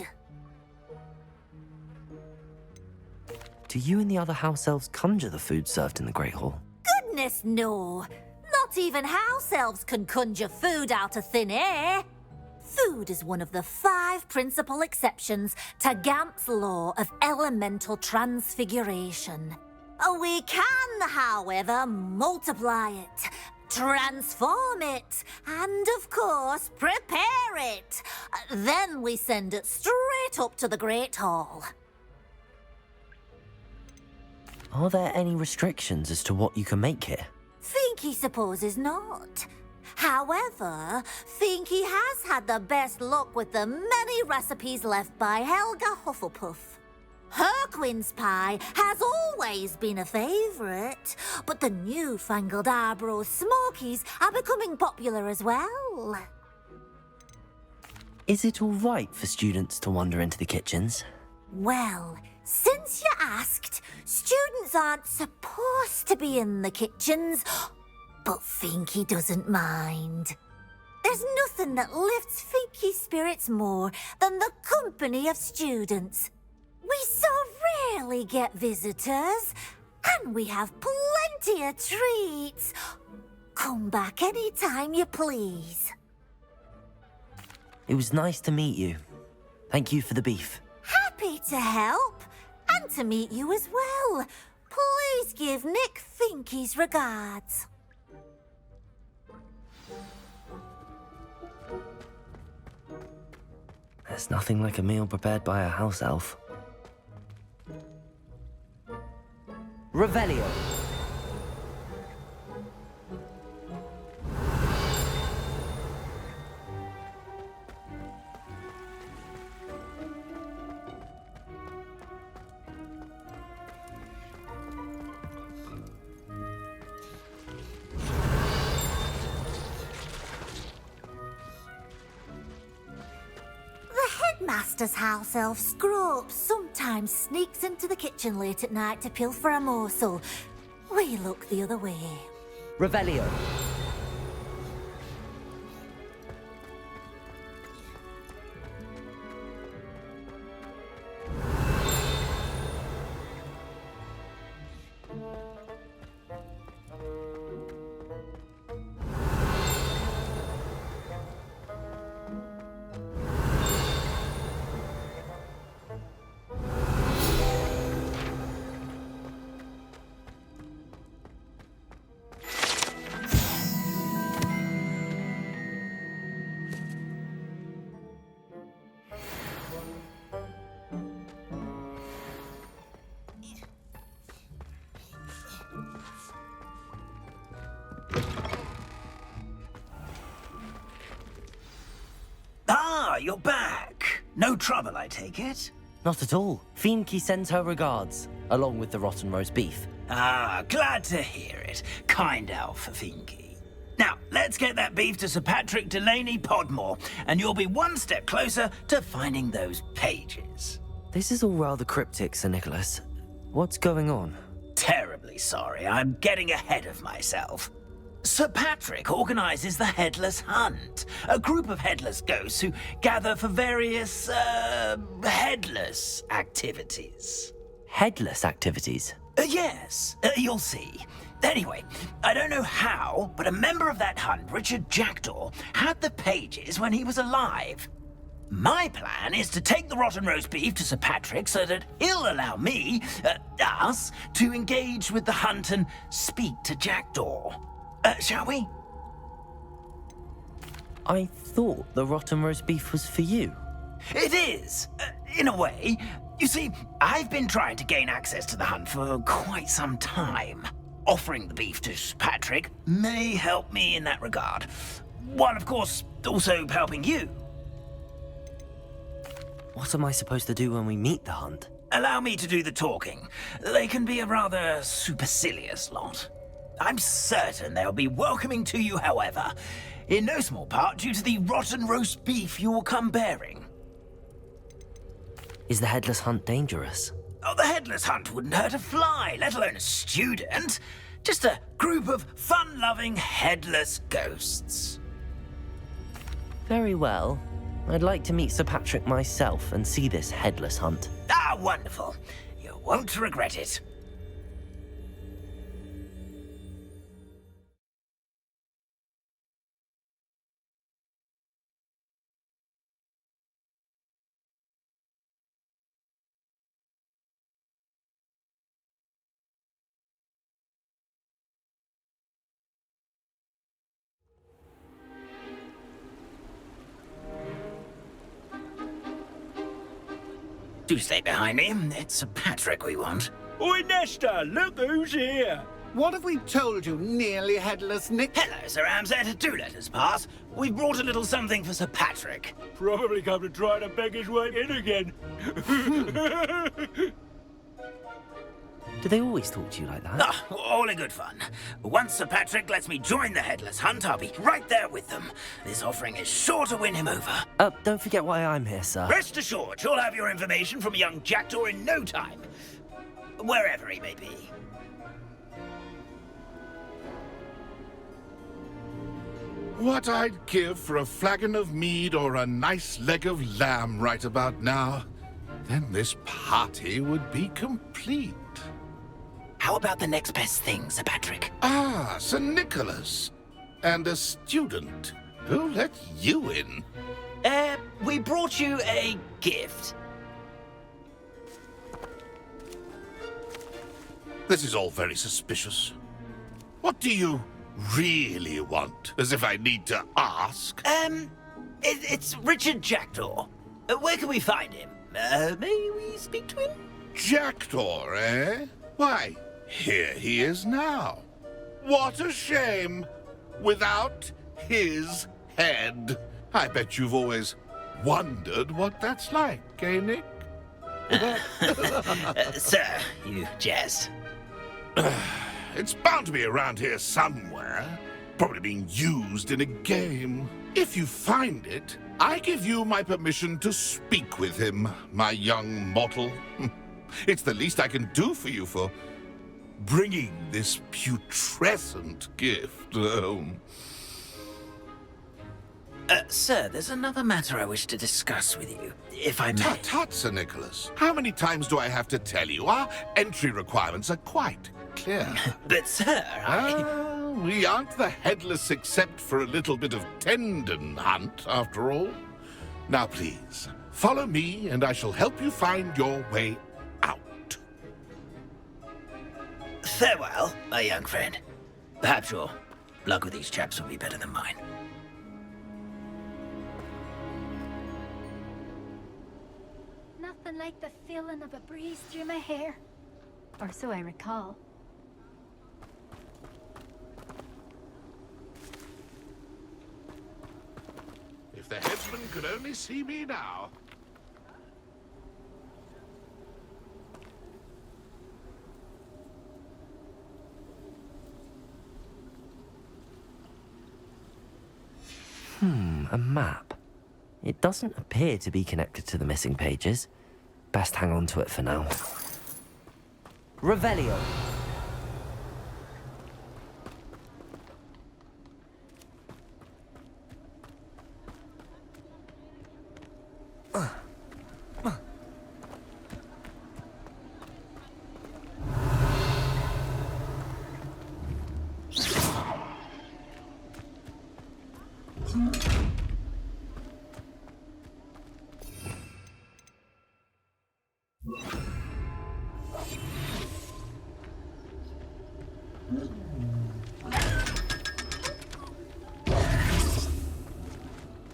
Do you and the other house elves conjure the food served in the Great Hall? Goodness, no. Not even house elves can conjure food out of thin air. Food is one of the 5 principal exceptions to Gamp's law of elemental transfiguration. We can, however, multiply it, transform it, and of course, prepare it. Then we send it straight up to the Great Hall. Are there any restrictions as to what you can make here? Finky supposes not. However, Finky has had the best luck with the many recipes left by Helga Hufflepuff. Her quince pie has always been a favourite, but the newfangled Arborough Smokies are becoming popular as well. Is it all right for students to wander into the kitchens? Well, since you asked, students aren't supposed to be in the kitchens, but Finky doesn't mind. There's nothing that lifts Finky's spirits more than the company of students. We so rarely get visitors, and we have plenty of treats. Come back any time you please. It was nice to meet you. Thank you for the beef. Happy to help, and to meet you as well. Please give Nick Finky's regards. There's nothing like a meal prepared by a house elf. Revelio. Headmaster's house elf Scrope sometimes sneaks into the kitchen late at night to pilfer a morsel. We look the other way. Revelio. Ah, you're back. No trouble, I take it? Not at all. Fienke sends her regards, along with the rotten roast beef. Ah, glad to hear it. Kind elf, Finky. Now, let's get that beef to Sir Patrick Delaney Podmore, and you'll be one step closer to finding those pages. This is all rather cryptic, Sir Nicholas. What's going on? Terribly sorry, I'm getting ahead of myself. Sir Patrick organises the Headless Hunt, a group of headless ghosts who gather for various, headless activities. Headless activities? Yes, you'll see. Anyway, I don't know how, but a member of that hunt, Richard Jackdaw, had the pages when he was alive. My plan is to take the rotten roast beef to Sir Patrick so that he'll allow me, us, to engage with the hunt and speak to Jackdaw. Shall we? I thought the rotten roast beef was for you. It is, in a way. You see, I've been trying to gain access to the hunt for quite some time. Offering the beef to Sir Patrick may help me in that regard. While, of course, also helping you. What am I supposed to do when we meet the hunt? Allow me to do the talking. They can be a rather supercilious lot. I'm certain they'll be welcoming to you, however, in no small part due to the rotten roast beef you will come bearing. Is the Headless Hunt dangerous? Oh, the Headless Hunt wouldn't hurt a fly, let alone a student. Just a group of fun-loving headless ghosts. Very well. I'd like to meet Sir Patrick myself and see this Headless Hunt. Ah, wonderful. You won't regret it. Do stay behind me. It's Sir Patrick we want. Oi, Nesta, look who's here. What have we told you, nearly headless Nick? Hello, Sir Ramsay. Do let us pass. We've brought a little something for Sir Patrick. Probably come to try to beg his way in again. Do they always talk to you like that? Ah, all in good fun. Once Sir Patrick lets me join the Headless Hunt, I'll be right there with them. This offering is sure to win him over. Don't forget why I'm here, sir. Rest assured, you'll have your information from a young jackdaw in no time. Wherever he may be. What I'd give for a flagon of mead or a nice leg of lamb right about now. Then this party would be complete. How about the next best thing, Sir Patrick? Ah, Sir Nicholas. And a student. Who let you in? We brought you a gift. This is all very suspicious. What do you really want? As if I need to ask. It's Richard Jackdaw. Where can we find him? May we speak to him? Jackdaw, eh? Why, here he is now. What a shame. Without his head. I bet you've always wondered what that's like, eh, Nick? Sir, you jest. It's bound to be around here somewhere. Probably being used in a game. If you find it, I give you my permission to speak with him, my young mortal. It's the least I can do for you for bringing this putrescent gift home. Sir, there's another matter I wish to discuss with you, if I may. Tut, tut, Sir Nicholas. How many times do I have to tell you? Our entry requirements are quite clear. But, sir, we aren't the headless except for a little bit of tendon hunt, after all. Now, please, follow me, and I shall help you find your way out. Farewell, my young friend. Perhaps your luck with these chaps will be better than mine. Nothing like the feeling of a breeze through my hair. Or so I recall. If the headsman could only see me now. A map. It doesn't appear to be connected to the missing pages. Best hang on to it for now. Revelio.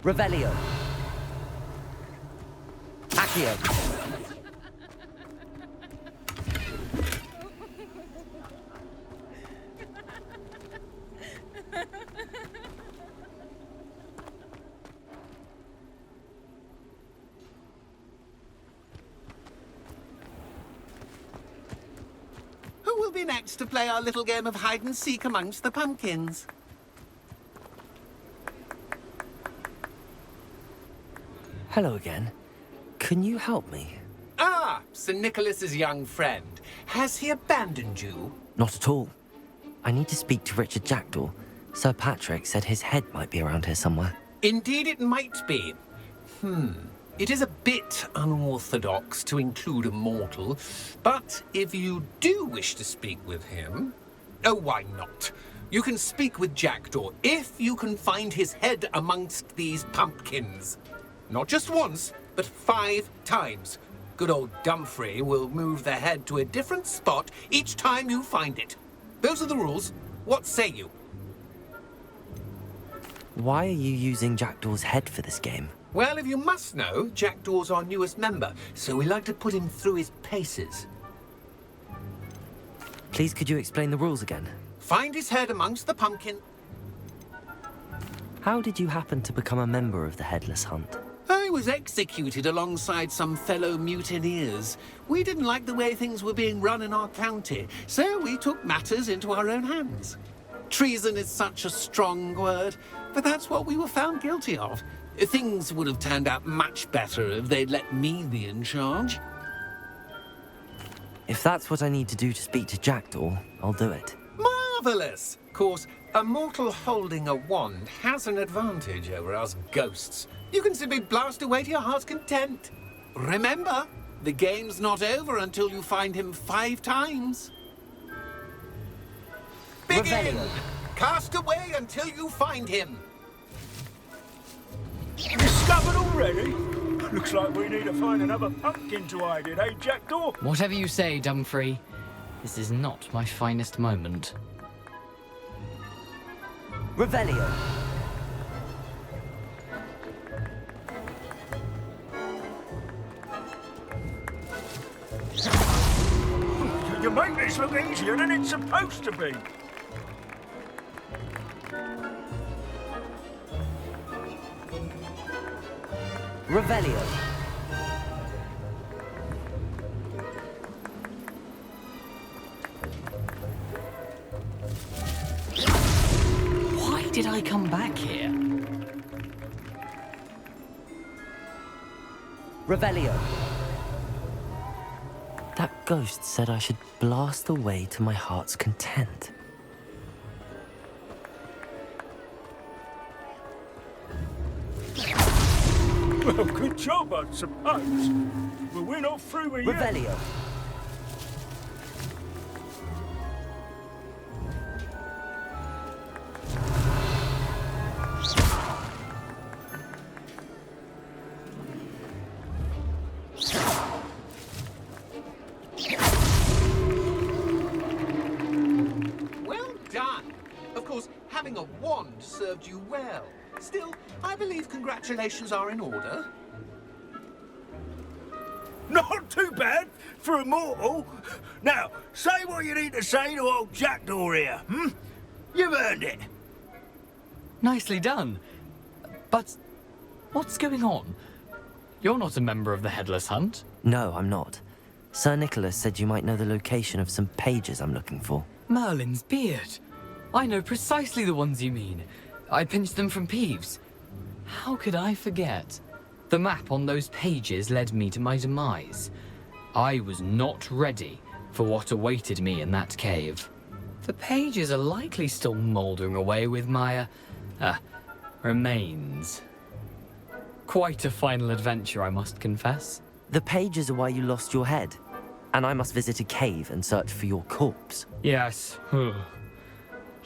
Revelio. Accio. Who will be next to play our little game of hide-and-seek amongst the pumpkins? Hello again. Can you help me? Ah, Sir Nicholas's young friend. Has he abandoned you? Not at all. I need to speak to Richard Jackdaw. Sir Patrick said his head might be around here somewhere. Indeed it might be. It is a bit unorthodox to include a mortal, but if you do wish to speak with him... Oh, why not? You can speak with Jackdaw if you can find his head amongst these pumpkins. Not just once, but 5 times. Good old Dumfrey will move the head to a different spot each time you find it. Those are the rules. What say you? Why are you using Jackdaw's head for this game? Well, if you must know, Jackdaw's our newest member, so we like to put him through his paces. Please, could you explain the rules again? Find his head amongst the pumpkin. How did you happen to become a member of the Headless Hunt? I was executed alongside some fellow mutineers. We didn't like the way things were being run in our county, so we took matters into our own hands. Treason is such a strong word, but that's what we were found guilty of. Things would have turned out much better if they'd let me be in charge. If that's what I need to do to speak to Jackdaw, I'll do it. Marvellous! Of course, a mortal holding a wand has an advantage over us ghosts. You can simply blast away to your heart's content. Remember, the game's not over until you find him 5 times. Begin! Cast away until you find him. Discovered already? Looks like we need to find another pumpkin to hide in, eh, Jackdaw? Whatever you say, Dumfrey. This is not my finest moment. Revelio. You make this look easier than it's supposed to be. Revelio. Why did I come back here? Revelio. That ghost said I should blast away to my heart's content. Well, good job, I suppose. But we're not through with you. Revelio. Well done! Of course, having a wand served you well. Still, I believe congratulations are in order. Not too bad for a mortal. Now, say what you need to say to old Jackdaw here, hmm? You've earned it. Nicely done. But what's going on? You're not a member of the Headless Hunt. No, I'm not. Sir Nicholas said you might know the location of some pages I'm looking for. Merlin's beard. I know precisely the ones you mean. I pinched them from Peeves. How could I forget? The map on those pages led me to my demise. I was not ready for what awaited me in that cave. The pages are likely still mouldering away with my, remains. Quite a final adventure, I must confess. The pages are why you lost your head, and I must visit a cave and search for your corpse. Yes.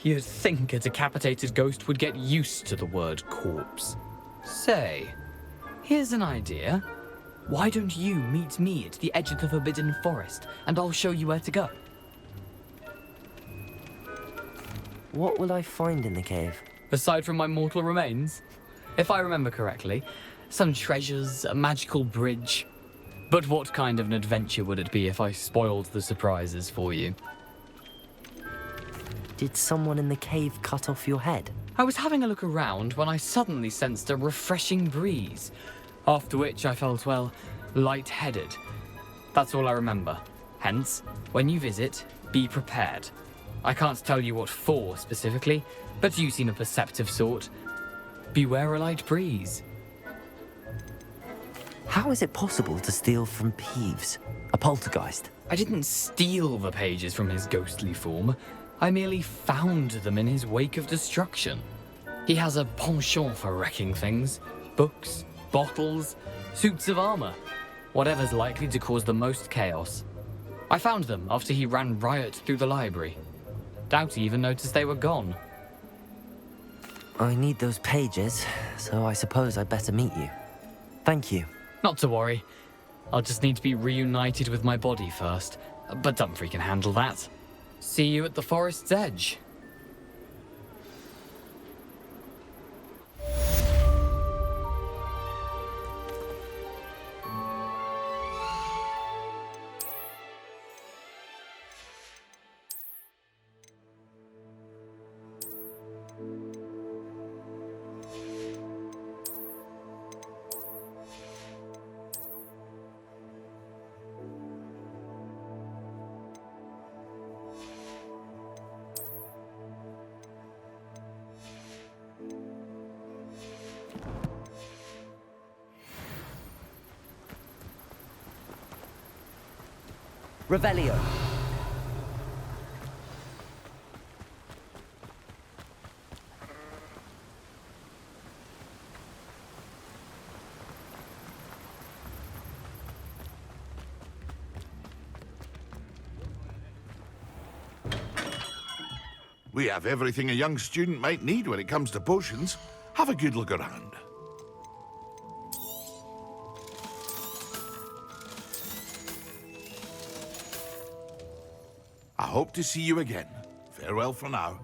You'd think a decapitated ghost would get used to the word corpse. Say, here's an idea. Why don't you meet me at the edge of the Forbidden Forest, and I'll show you where to go? What will I find in the cave? Aside from my mortal remains? If I remember correctly, some treasures, a magical bridge. But what kind of an adventure would it be if I spoiled the surprises for you? Did someone in the cave cut off your head? I was having a look around when I suddenly sensed a refreshing breeze, after which I felt, well, lightheaded. That's all I remember. Hence, when you visit, be prepared. I can't tell you what for specifically, but you seem a perceptive sort. Beware a light breeze. How is it possible to steal from Peeves, a poltergeist? I didn't steal the pages from his ghostly form. I merely found them in his wake of destruction. He has a penchant for wrecking things. Books, bottles, suits of armor. Whatever's likely to cause the most chaos. I found them after he ran riot through the library. Doubt he even noticed they were gone. I need those pages, so I suppose I'd better meet you. Thank you. Not to worry. I'll just need to be reunited with my body first. But Dumfrey can handle that. See you at the forest's edge. Revelio. We have everything a young student might need when it comes to potions. Have a good look around. I hope to see you again. Farewell for now.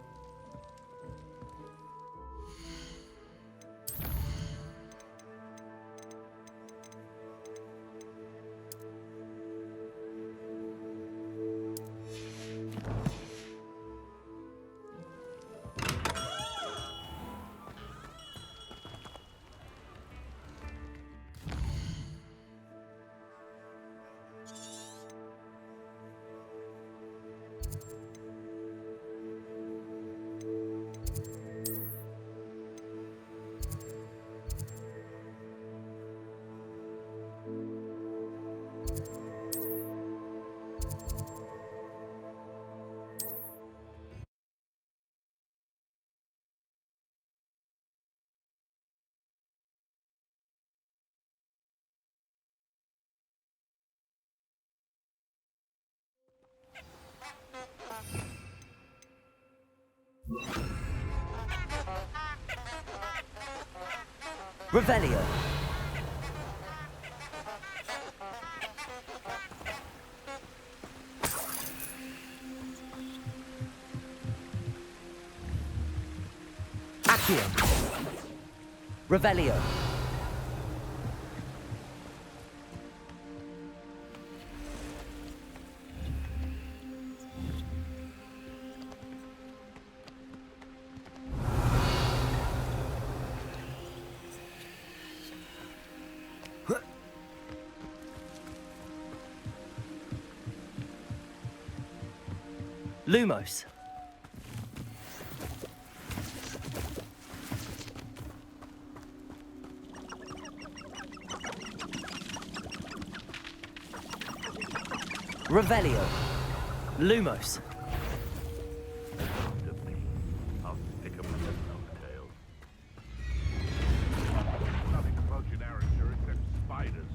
Revelio. Accio. Revelio. Lumos. Revelio. Lumos. I'll stick 'em with the tail. Nothing about your character except spiders.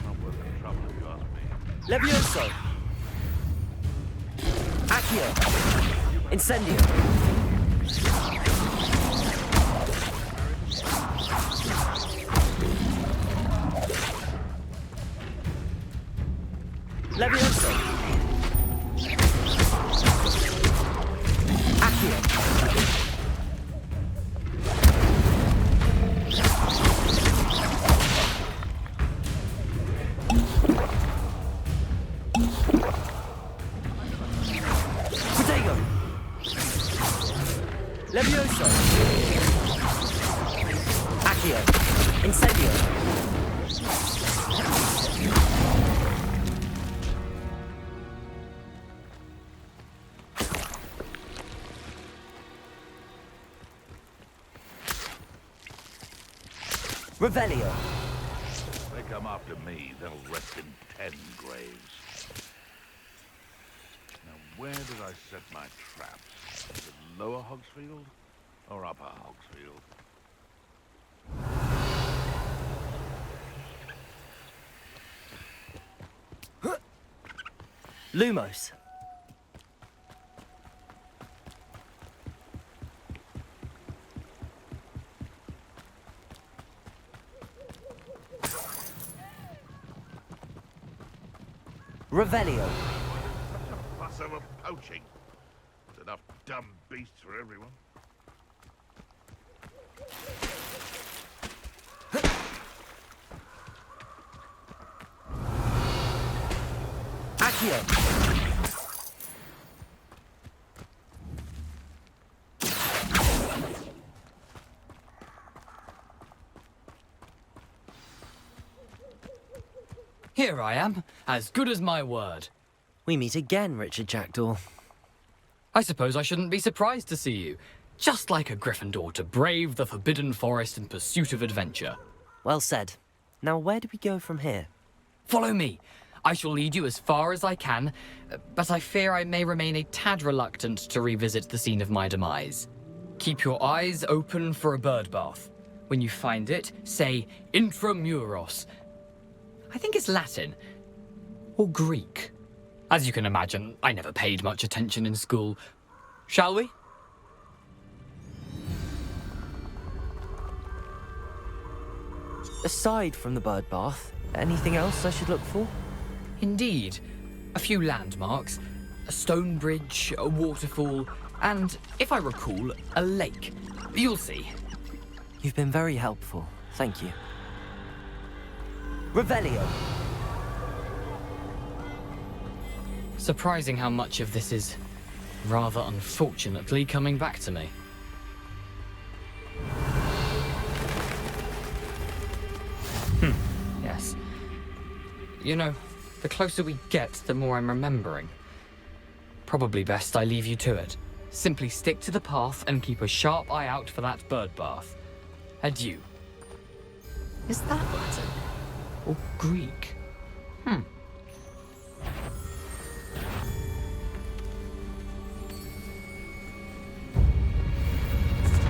Not worth the trouble if you ask me. Levioso. Accio. Incendio. Levioso. Accio. Protego. Levioso. Accio. Incendio. Revelio. They come after me, they'll rest in 10 graves. Now, where did I set my traps? Is it Lower Hogsfield or Upper Hogsfield? Lumos. Revelio. Such a fuss over poaching. There's enough dumb beasts for everyone. Accio. Here I am, as good as my word. We meet again, Richard Jackdaw. I suppose I shouldn't be surprised to see you. Just like a Gryffindor to brave the Forbidden Forest in pursuit of adventure. Well said. Now where do we go from here? Follow me. I shall lead you as far as I can, but I fear I may remain a tad reluctant to revisit the scene of my demise. Keep your eyes open for a bird bath. When you find it, say intramuros. I think it's Latin. Or Greek. As you can imagine, I never paid much attention in school. Shall we? Aside from the bird bath, anything else I should look for? Indeed. A few landmarks, a stone bridge, a waterfall, and, if I recall, a lake. You'll see. You've been very helpful. Thank you. Revelio. Surprising how much of this is, rather unfortunately, coming back to me. Yes. You know, the closer we get, the more I'm remembering. Probably best I leave you to it. Simply stick to the path and keep a sharp eye out for that bird bath. Adieu. Is that Latin? Or Greek?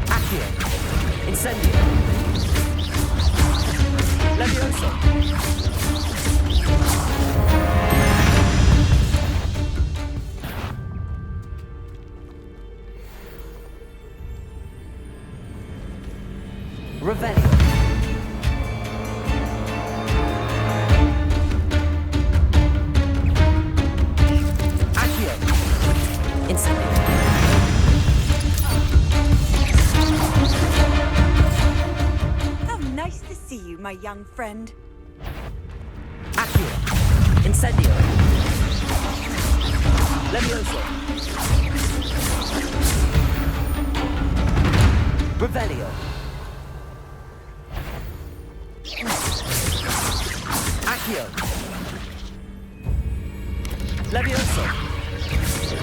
Accio. Incendio. Levioso. Revelio. Accio. Incendio. How nice to see you, my young friend. Accio. Incendio. Levioso. Revelio. Accio. Levioso.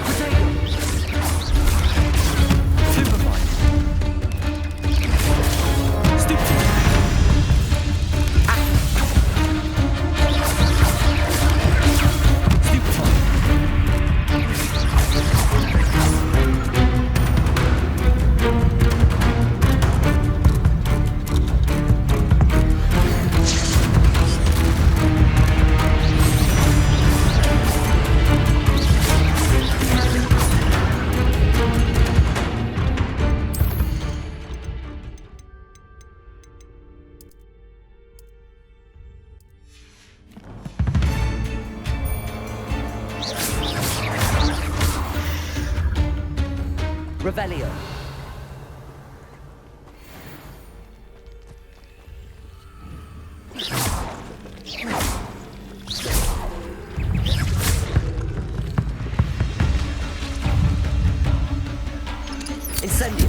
Potato. Superfine. Stupid. Revelio. Incendio.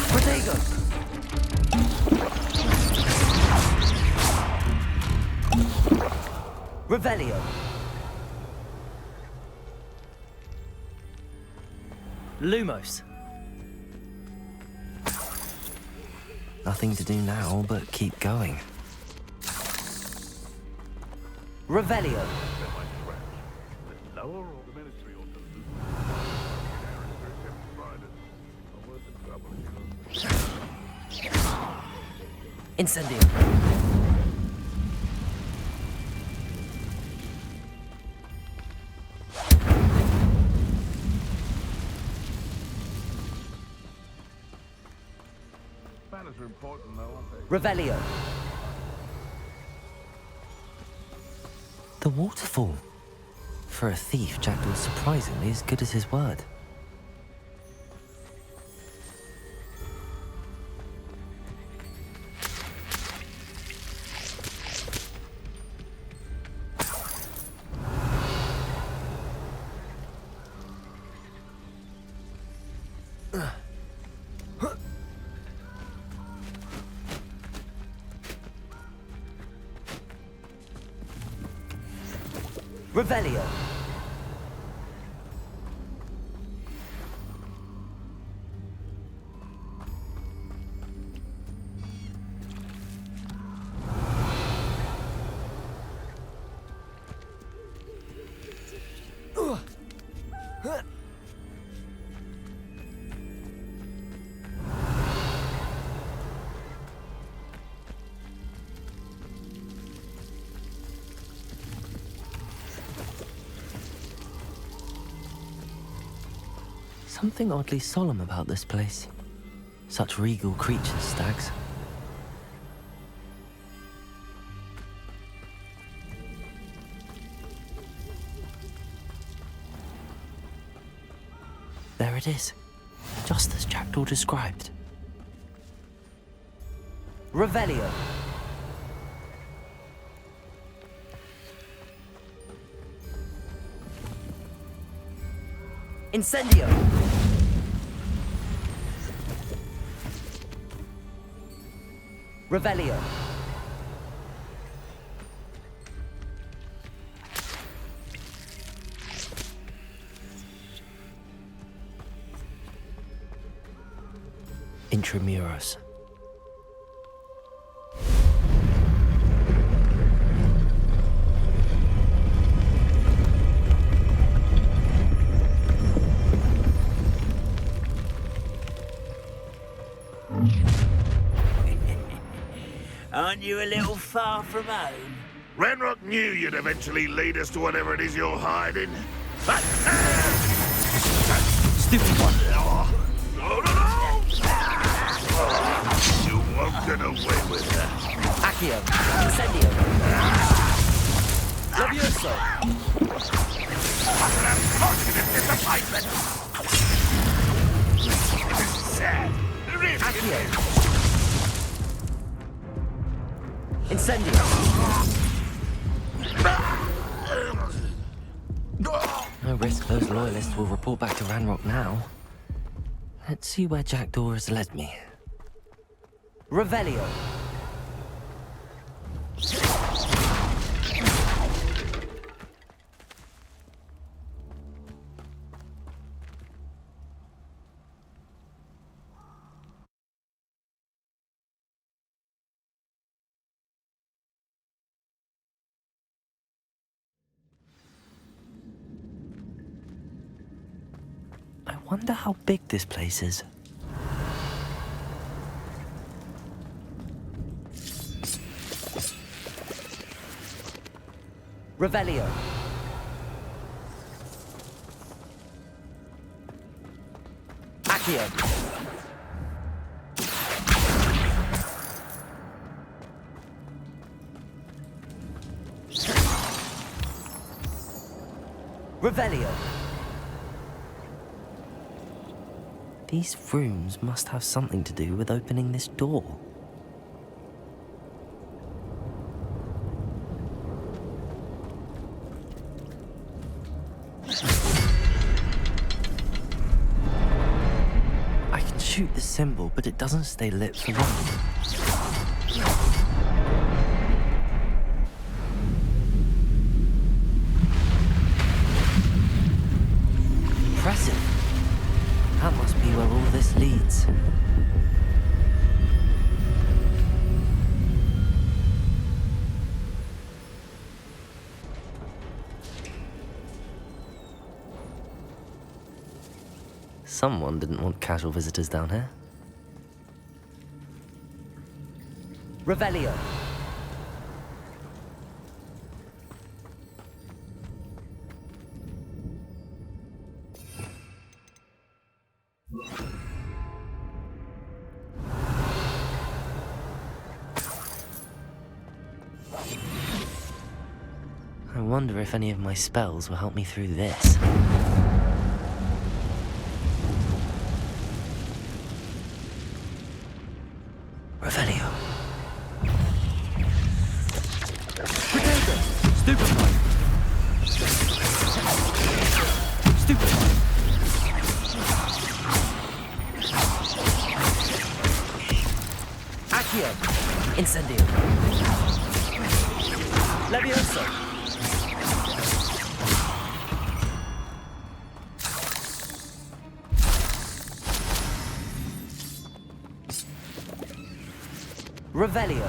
Protego. Revelio. Lumos. Nothing to do now but keep going. Revelio. Incendio. Revelio. The waterfall. For a thief, Jack was surprisingly as good as his word. Revelio. something oddly solemn about this place. Such regal creatures, stags. There it is, just as Jackdaw described. Revelio. Incendio. Revelio. Intramuros. Aren't you a little far from home? Renrock knew you'd eventually lead us to whatever it is you're hiding. Stupid one. You won't get away with that. Accio. Incendio. Levioso. What an unfortunate disappointment! It is sad. Really Accio. Incendio. No risk those loyalists will report back to Ranrock now. Let's see where Jackdaw has led me. Revelio. I wonder how big this place is. Revelio. Accio. Revelio. These rooms must have something to do with opening this door. I can shoot the symbol, but it doesn't stay lit for long. Impressive. That must be where all this leads. Someone didn't want casual visitors down here. Revelio. I wonder if any of my spells will help me through this. Revelio. Potato! Stupefy! Stupefy! Accio! Incendio! Levioso! Revelio.